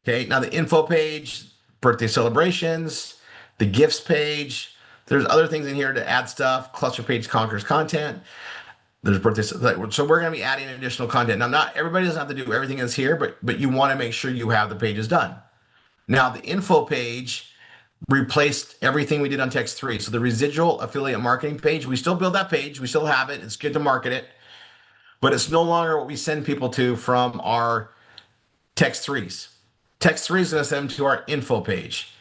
Okay. Now the info page, birthday celebrations, the gifts page. There's other things in here to add stuff. Cluster page conquers content. There's birthday. So we're going to be adding additional content. Now, not everybody doesn't have to do everything that's here, but you want to make sure you have the pages done. Now, the info page replaced everything we did on text 3. So the residual affiliate marketing page, we still build that page. We still have it. It's good to market it, but it's no longer what we send people to from our text 3s. Text 3 is going to send them to our info page,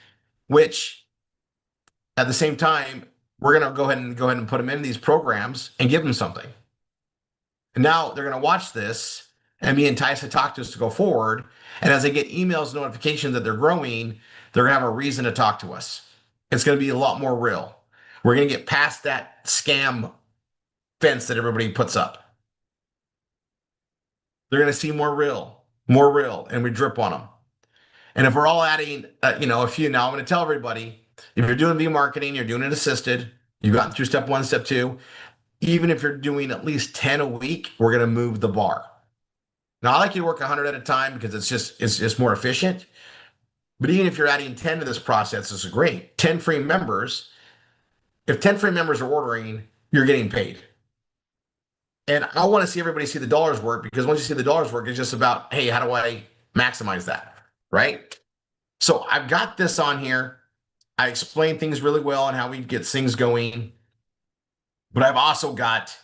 which at the same time, we're going to go ahead and put them in these programs and give them something. And now they're going to watch this and be enticed to talk to us to go forward. And as they get emails, notifications that they're growing, they're going to have a reason to talk to us. It's going to be a lot more real. We're going to get past that scam fence that everybody puts up. they're going to see more real, and we drip on them. And if we're all adding, a few, now I'm going to tell everybody, if you're doing V marketing, you're doing it assisted, you've gotten through step 1, step 2, even if you're doing at least 10 a week, we're going to move the bar. Now I like you to work 100 at a time because it's just more efficient. But even if you're adding 10 to this process, this is great. 10 free members. If 10 free members are ordering, you're getting paid. And I want to see everybody see the dollars work, because once you see the dollars work, it's just about, hey, how do I maximize that? Right? So I've got this on here. I explain things really well and how we get things going. But I've also got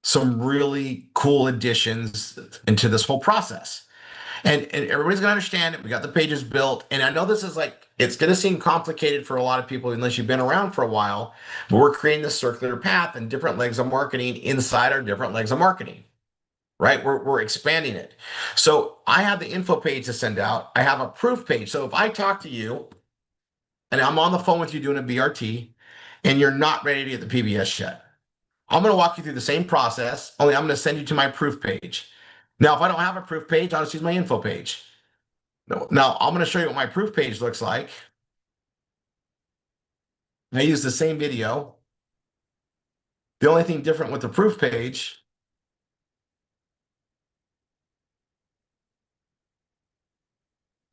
some really cool additions into this whole process. And everybody's going to understand it. We got the pages built. And I know this is it's going to seem complicated for a lot of people unless you've been around for a while. But we're creating this circular path and different legs of marketing inside our different legs of marketing, right? We're expanding it. So I have the info page to send out. I have a proof page. So if I talk to you and I'm on the phone with you doing a BRT and you're not ready to get the PBS yet, I'm going to walk you through the same process, only I'm going to send you to my proof page. Now, if I don't have a proof page, I'll just use my info page. Now, I'm going to show you what my proof page looks like. I use the same video. The only thing different with the proof page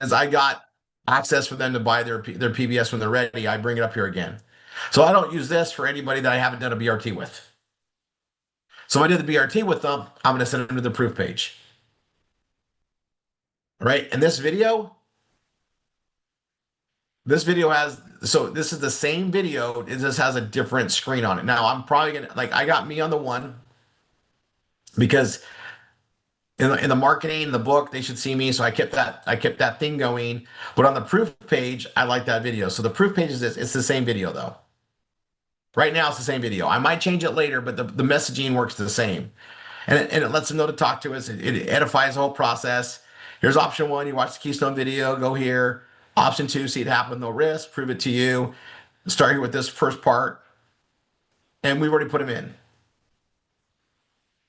is I got access for them to buy their PBS when they're ready. I bring it up here again. So I don't use this for anybody that I haven't done a BRT with. So if I did the BRT with them, I'm going to send them to the proof page. All right. And this video has, so this is the same video. It just has a different screen on it. Now I'm probably going to, I got me on the one because in the marketing, the book, they should see me. So I kept that thing going. But on the proof page, I like that video. So the proof page is this. It's the same video though. Right now it's the same video. I might change it later, but the messaging works the same. And it lets them know to talk to us. It edifies the whole process. Here's option 1. You watch the Keystone video, go here. Option 2, see it happen, no risk, prove it to you. Start here with this first part. And we've already put them in.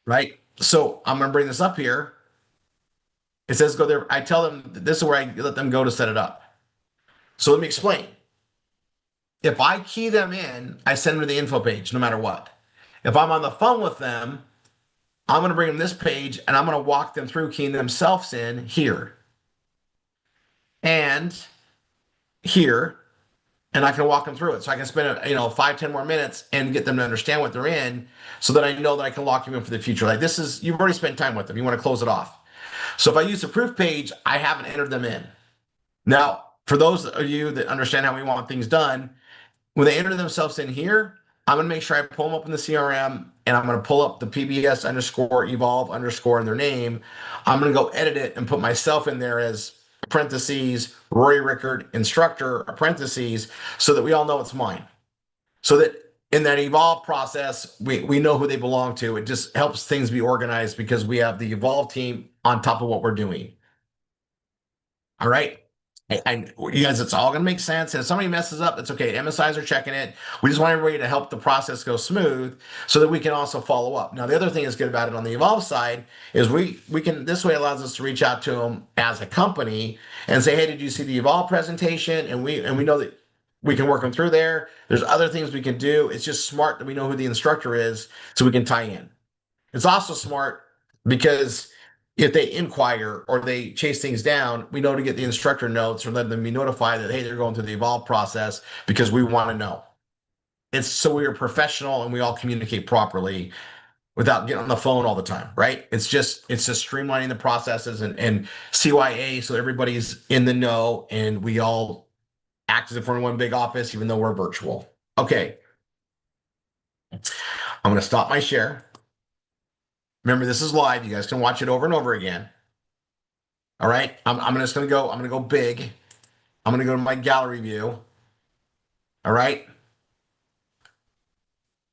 Right? So I'm going to bring this up here. It says go there. I tell them this is where I let them go to set it up. So let me explain. If I key them in, I send them to the info page no matter what. If I'm on the phone with them, I'm going to bring them this page and I'm going to walk them through keying themselves in here and here, and I can walk them through it. So I can spend 5-10 more minutes and get them to understand what they're in, so that I know that I can lock them in for the future. Like this is, you've already spent time with them. You want to close it off. So if I use the proof page, I haven't entered them in. Now, for those of you that understand how we want things done, when they enter themselves in here, I'm going to make sure I pull them up in the CRM, and I'm going to pull up the PBS underscore evolve underscore in their name. I'm going to go edit it and put myself in there as parentheses, Rory Rickard, instructor, parentheses, so that we all know it's mine. So that in that evolve process, we know who they belong to. It just helps things be organized because we have the evolve team on top of what we're doing. All right. You guys, it's all going to make sense. And if somebody messes up, it's okay. MSIs are checking it. We just want everybody to help the process go smooth so that we can also follow up. Now, the other thing that's good about it on the Evolve side is we can, this way allows us to reach out to them as a company and say, hey, did you see the Evolve presentation? And we know that we can work them through there. There's other things we can do. It's just smart that we know who the instructor is so we can tie in. It's also smart because if they inquire or they chase things down, we know to get the instructor notes or let them be notified that, hey, they're going through the Evolve process, because we want to know. It's so we are professional and we all communicate properly without getting on the phone all the time, right? It's just streamlining the processes and CYA, so everybody's in the know and we all act as if we're in one big office, even though we're virtual. Okay. I'm going to stop my share. Remember, this is live. You guys can watch it over and over again. All right. I'm just going to go big. I'm going to go to my gallery view. All right.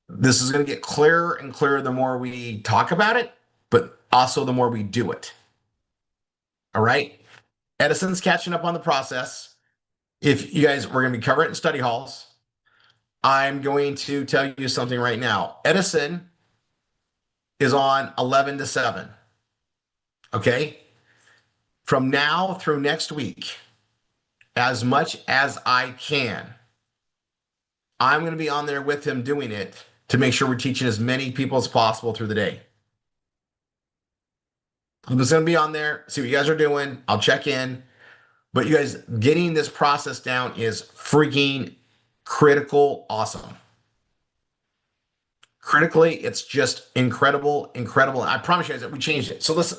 This is going to get clearer and clearer the more we talk about it, but also the more we do it. All right. Edison's catching up on the process. If you guys, we're going to be covering it in study halls. I'm going to tell you something right now. Edison is on 11 to 7. Okay. From now through next week, as much as I can, I'm going to be on there with him doing it to make sure we're teaching as many people as possible through the day. I'm just going to be on there, see what you guys are doing. I'll check in. But you guys getting this process down is freaking critical, awesome. Critically, it's just incredible, incredible. And I promise you guys that we changed it. So let's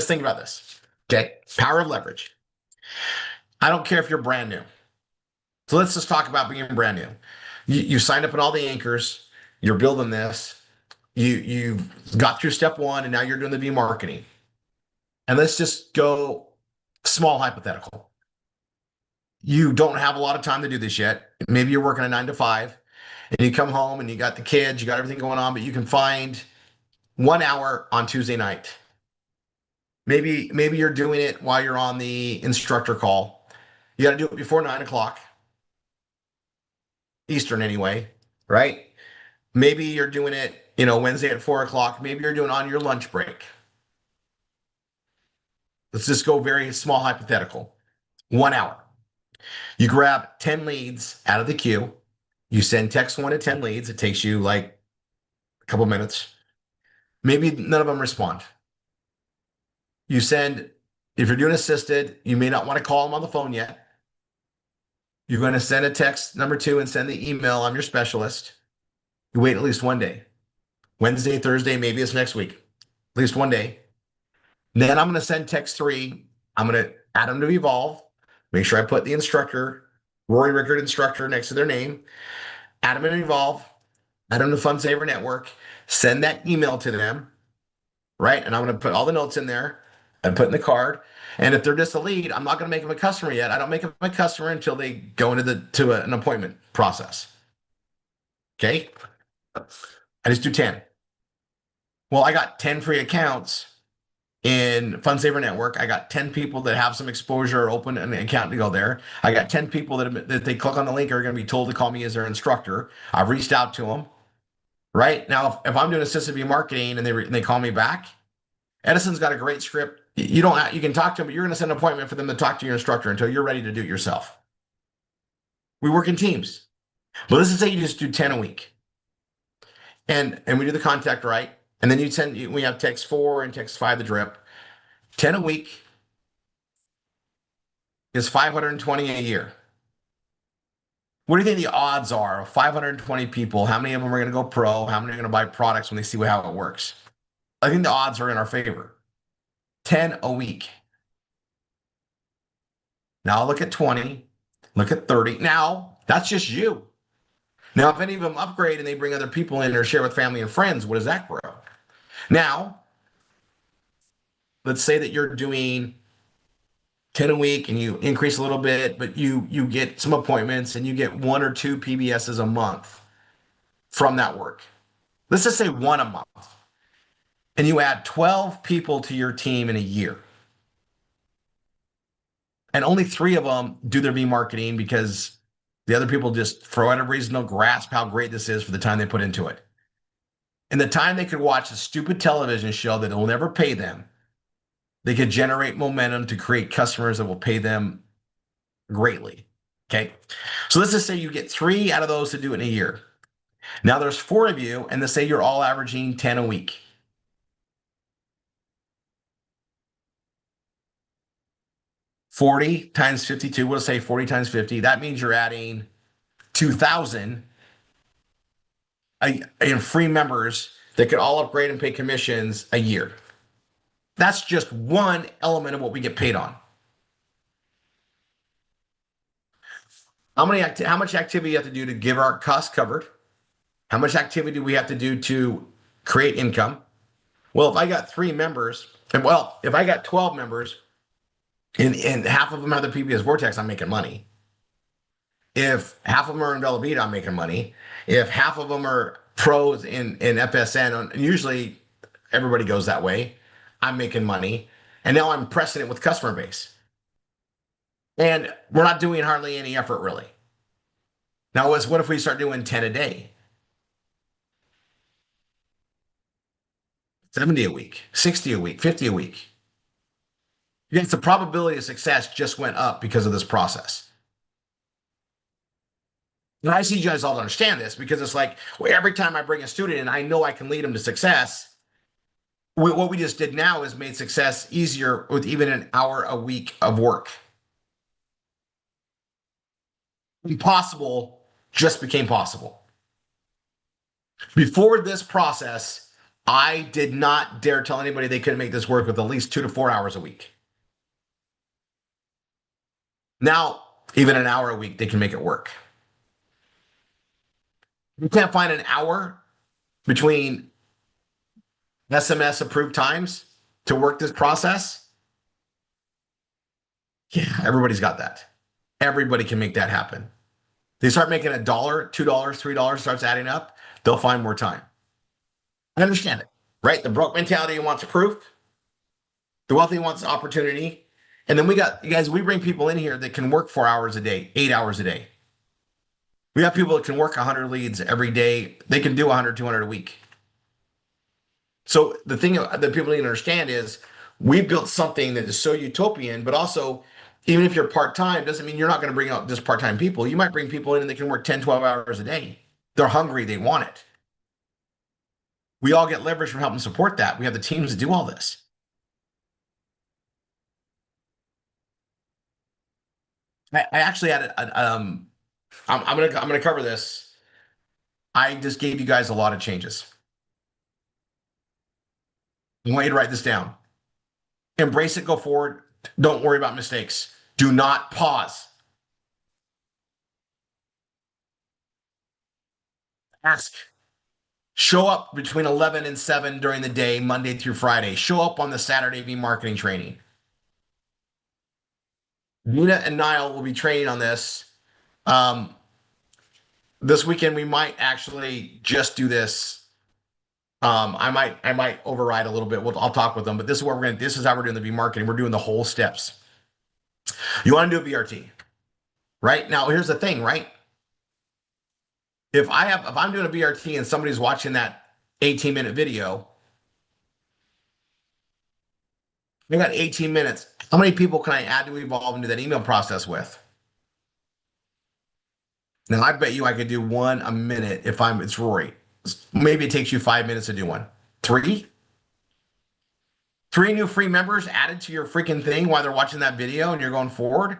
think about this. Okay. Power of leverage. I don't care if you're brand new. So let's just talk about being brand new. You signed up in all the anchors, you're building this, you've got through step one, and now you're doing the V marketing. And let's just go small hypothetical. You don't have a lot of time to do this yet. Maybe you're working a 9 to 5 and you come home and you got the kids, you got everything going on, but you can find 1 hour on Tuesday night. Maybe you're doing it while you're on the instructor call. You got to do it before 9 o'clock Eastern anyway, right? Maybe you're doing it, Wednesday at 4 o'clock. Maybe you're doing it on your lunch break. Let's just go very small hypothetical. 1 hour. You grab 10 leads out of the queue. You send text 1 to 10 leads. It takes you like a couple minutes. Maybe none of them respond. You send, if you're doing assisted, you may not want to call them on the phone yet. You're going to send a text number 2 and send the email. I'm your specialist. You wait at least 1 day. Wednesday, Thursday, maybe it's next week. At least 1 day. Then I'm going to send text 3. I'm going to add them to Evolve. Make sure I put the instructor, Rory Rickard instructor, next to their name. Add them in Evolve. Add them to FundSaver Network. Send that email to them, right? And I'm going to put all the notes in there and put in the card. And if they're just a lead, I'm not going to make them a customer yet. I don't make them a customer until they go into an appointment process. Okay? I just do 10. Well, I got 10 free accounts in FundSaver Network. I got 10 people that have some exposure or open an account to go there. I got 10 people that they click on the link are going to be told to call me as their instructor. I've reached out to them. Right now, if I'm doing assisted marketing and they call me back, Edison's got a great script. You can talk to them, but you're going to set an appointment for them to talk to your instructor until you're ready to do it yourself. We work in teams. But let's just say you just do 10 a week, and we do the contact right, and then we have text 4 and text 5 the drip. 10 a week is 520 a year. What do you think the odds are of 520 people? How many of them are going to go pro? How many are going to buy products when they see how it works? I think the odds are in our favor. 10 a week. Now look at 20. Look at 30. Now, that's just you. Now, if any of them upgrade and they bring other people in or share with family and friends, what does that grow? Now, let's say that you're doing 10 a week and you increase a little bit, but you get some appointments and you get 1 or 2 PBSs a month from that work. Let's just say 1 a month. And you add 12 people to your team in a year. And only 3 of them do their marketing because the other people just, for whatever reason, don't grasp how great this is for the time they put into it. And the time they could watch a stupid television show that will never pay them, they could generate momentum to create customers that will pay them greatly. Okay. So let's just say you get 3 out of those to do it in a year. Now there's 4 of you, and let's say you're all averaging 10 a week. $40 times 52, we'll say 40 times 50. That means you're adding 2,000 in free members that could all upgrade and pay commissions a year. That's just one element of what we get paid on. How much activity you have to do to give our costs covered? How much activity do we have to do to create income? Well, if I got 3 members, if I got 12 members and half of them have the PBS Vortex, I'm making money. If half of them are in Velveeta, I'm making money. If half of them are pros in FSN, usually everybody goes that way, I'm making money. And now I'm pressing it with customer base. And we're not doing hardly any effort, really. Now, what if we start doing 10 a day? 70 a week, 60 a week, 50 a week. Yes, the probability of success just went up because of this process. And I see you guys all understand this because it's like, well, every time I bring a student in, I know I can lead them to success. What we just did now is made success easier with even an hour a week of work. Impossible just became possible. Before this process, I did not dare tell anybody they couldn't make this work with at least 2 to 4 hours a week. Now, even an hour a week, they can make it work. You can't find an hour between SMS approved times to work this process. Yeah, everybody's got that. Everybody can make that happen. They start making $1, $2, $3 starts adding up, they'll find more time. I understand it, right? The broke mentality wants proof. The wealthy wants opportunity. And then we got, you guys, we bring people in here that can work 4 hours a day, 8 hours a day. We have people that can work 100 leads every day. They can do 100, 200 a week. So the thing that people need to understand is we built something that is so utopian, but also even if you're part-time, doesn't mean you're not going to bring out just part-time people. You might bring people in and they can work 10, 12 hours a day. They're hungry. They want it. We all get leverage from helping support that. We have the teams to do all this. I actually had I'm gonna cover this. I just gave you guys a lot of changes. I want you to write this down. Embrace it, go forward. Don't worry about mistakes. Do not pause. Ask. Show up between 11 and 7 during the day, Monday through Friday. Show up on the Saturday V marketing training. Nina and Niall will be training on this. This weekend, we might actually just do this. I might override a little bit. I'll talk with them, but this is what we're going to, this is how we're doing the V marketing. We're doing the whole steps. You want to do a BRT, right? Now, here's the thing, right? If I'm doing a BRT and somebody's watching that 18-minute video, they got 18 minutes. How many people can I add to Evolve into that email process with? Now, I bet you I could do one a minute if it's Rory. Maybe it takes you 5 minutes to do one. 3? 3 new free members added to your freaking thing while they're watching that video and you're going forward.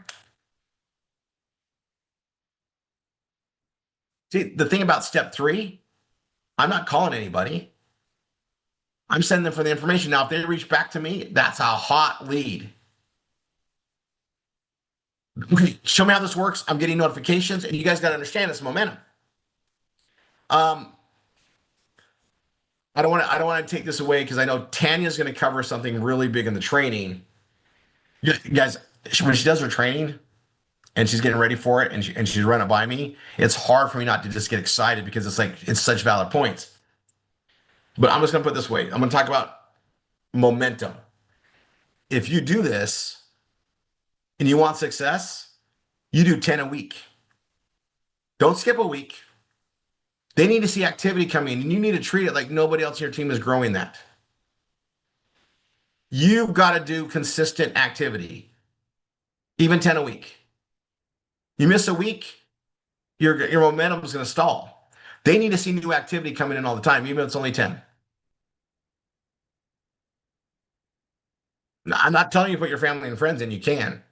See, the thing about step 3, I'm not calling anybody. I'm sending them for the information. Now, if they reach back to me, that's a hot lead. Okay, show me how this works. I'm getting notifications, and you guys got to understand this momentum. I don't want to take this away because I know Tanya's going to cover something really big in the training. You guys, when she does her training and she's getting ready for it and she's running it by me, it's hard for me not to just get excited because it's such valid points. But I'm just going to put it this way. I'm going to talk about momentum. If you do this and you want success, you do 10 a week. Don't skip a week. They need to see activity coming, and you need to treat it like nobody else in your team is growing that. You've got to do consistent activity, even 10 a week. You miss a week, your momentum is going to stall. They need to see new activity coming in all the time, even if it's only 10. Now, I'm not telling you to put your family and friends in. You can.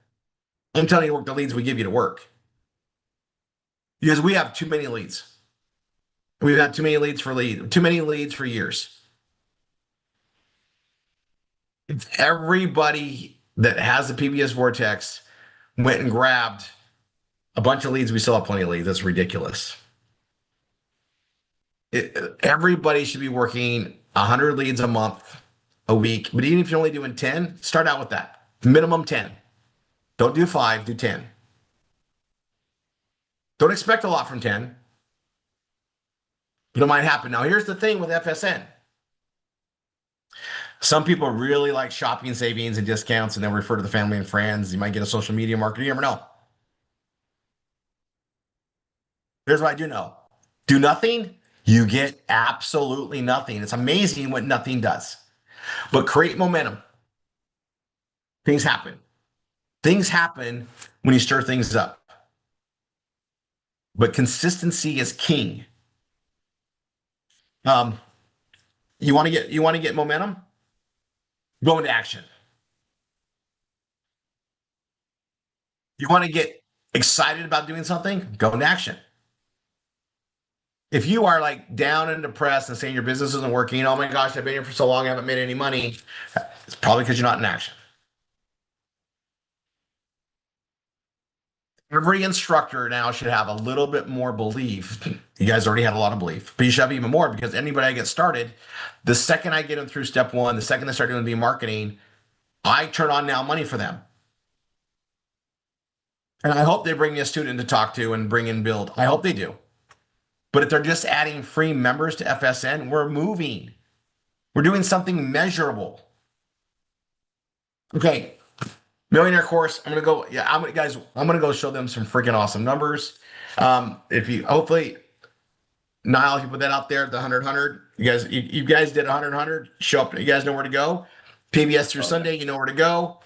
I'm telling you to work the leads we give you to work. Because we have too many leads. We've had too many leads for years. If everybody that has the PBS Vortex went and grabbed a bunch of leads, we still have plenty of leads. That's ridiculous. Everybody should be working 100 leads a month, a week. But even if you're only doing 10, start out with that. Minimum 10. Don't do 5, do 10. Don't expect a lot from 10. But it might happen. Now, here's the thing with FSN. Some people really like shopping savings and discounts, and they'll refer to the family and friends. You might get a social media marketer. You never know. Here's what I do know. Do nothing, you get absolutely nothing. It's amazing what nothing does. But create momentum. Things happen. Things happen when you stir things up. But consistency is king. Um, you want to get momentum? Go into action. You want to get excited about doing something? Go into action. If you are like down and depressed and saying your business isn't working, oh my gosh, I've been here for so long, I haven't made any money, it's probably because you're not in action. Every instructor now should have a little bit more belief. You guys already had a lot of belief, but you should have even more because anybody I get started, the second I get them through step one, the second they start doing the marketing, I turn on now money for them. And I hope they bring me a student to talk to and bring in build. I hope they do. But if they're just adding free members to FSN, we're moving. We're doing something measurable. Okay. Millionaire course. I'm gonna go. Yeah, I'm gonna go show them some freaking awesome numbers. If you hopefully Niall, if you put that out there, the 100. You guys did 100. Show up. You guys know where to go. PBS through Sunday, you know where to go.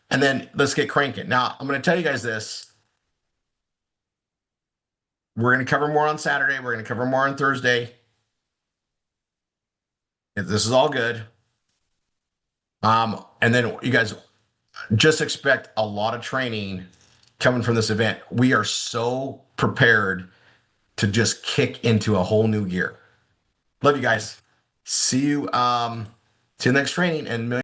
And then let's get cranking. Now, I'm going to tell you guys this. We're going to cover more on Saturday. We're going to cover more on Thursday. This is all good. And then you guys just expect a lot of training coming from this event. We are so prepared to just kick into a whole new gear. Love you guys. See you next training and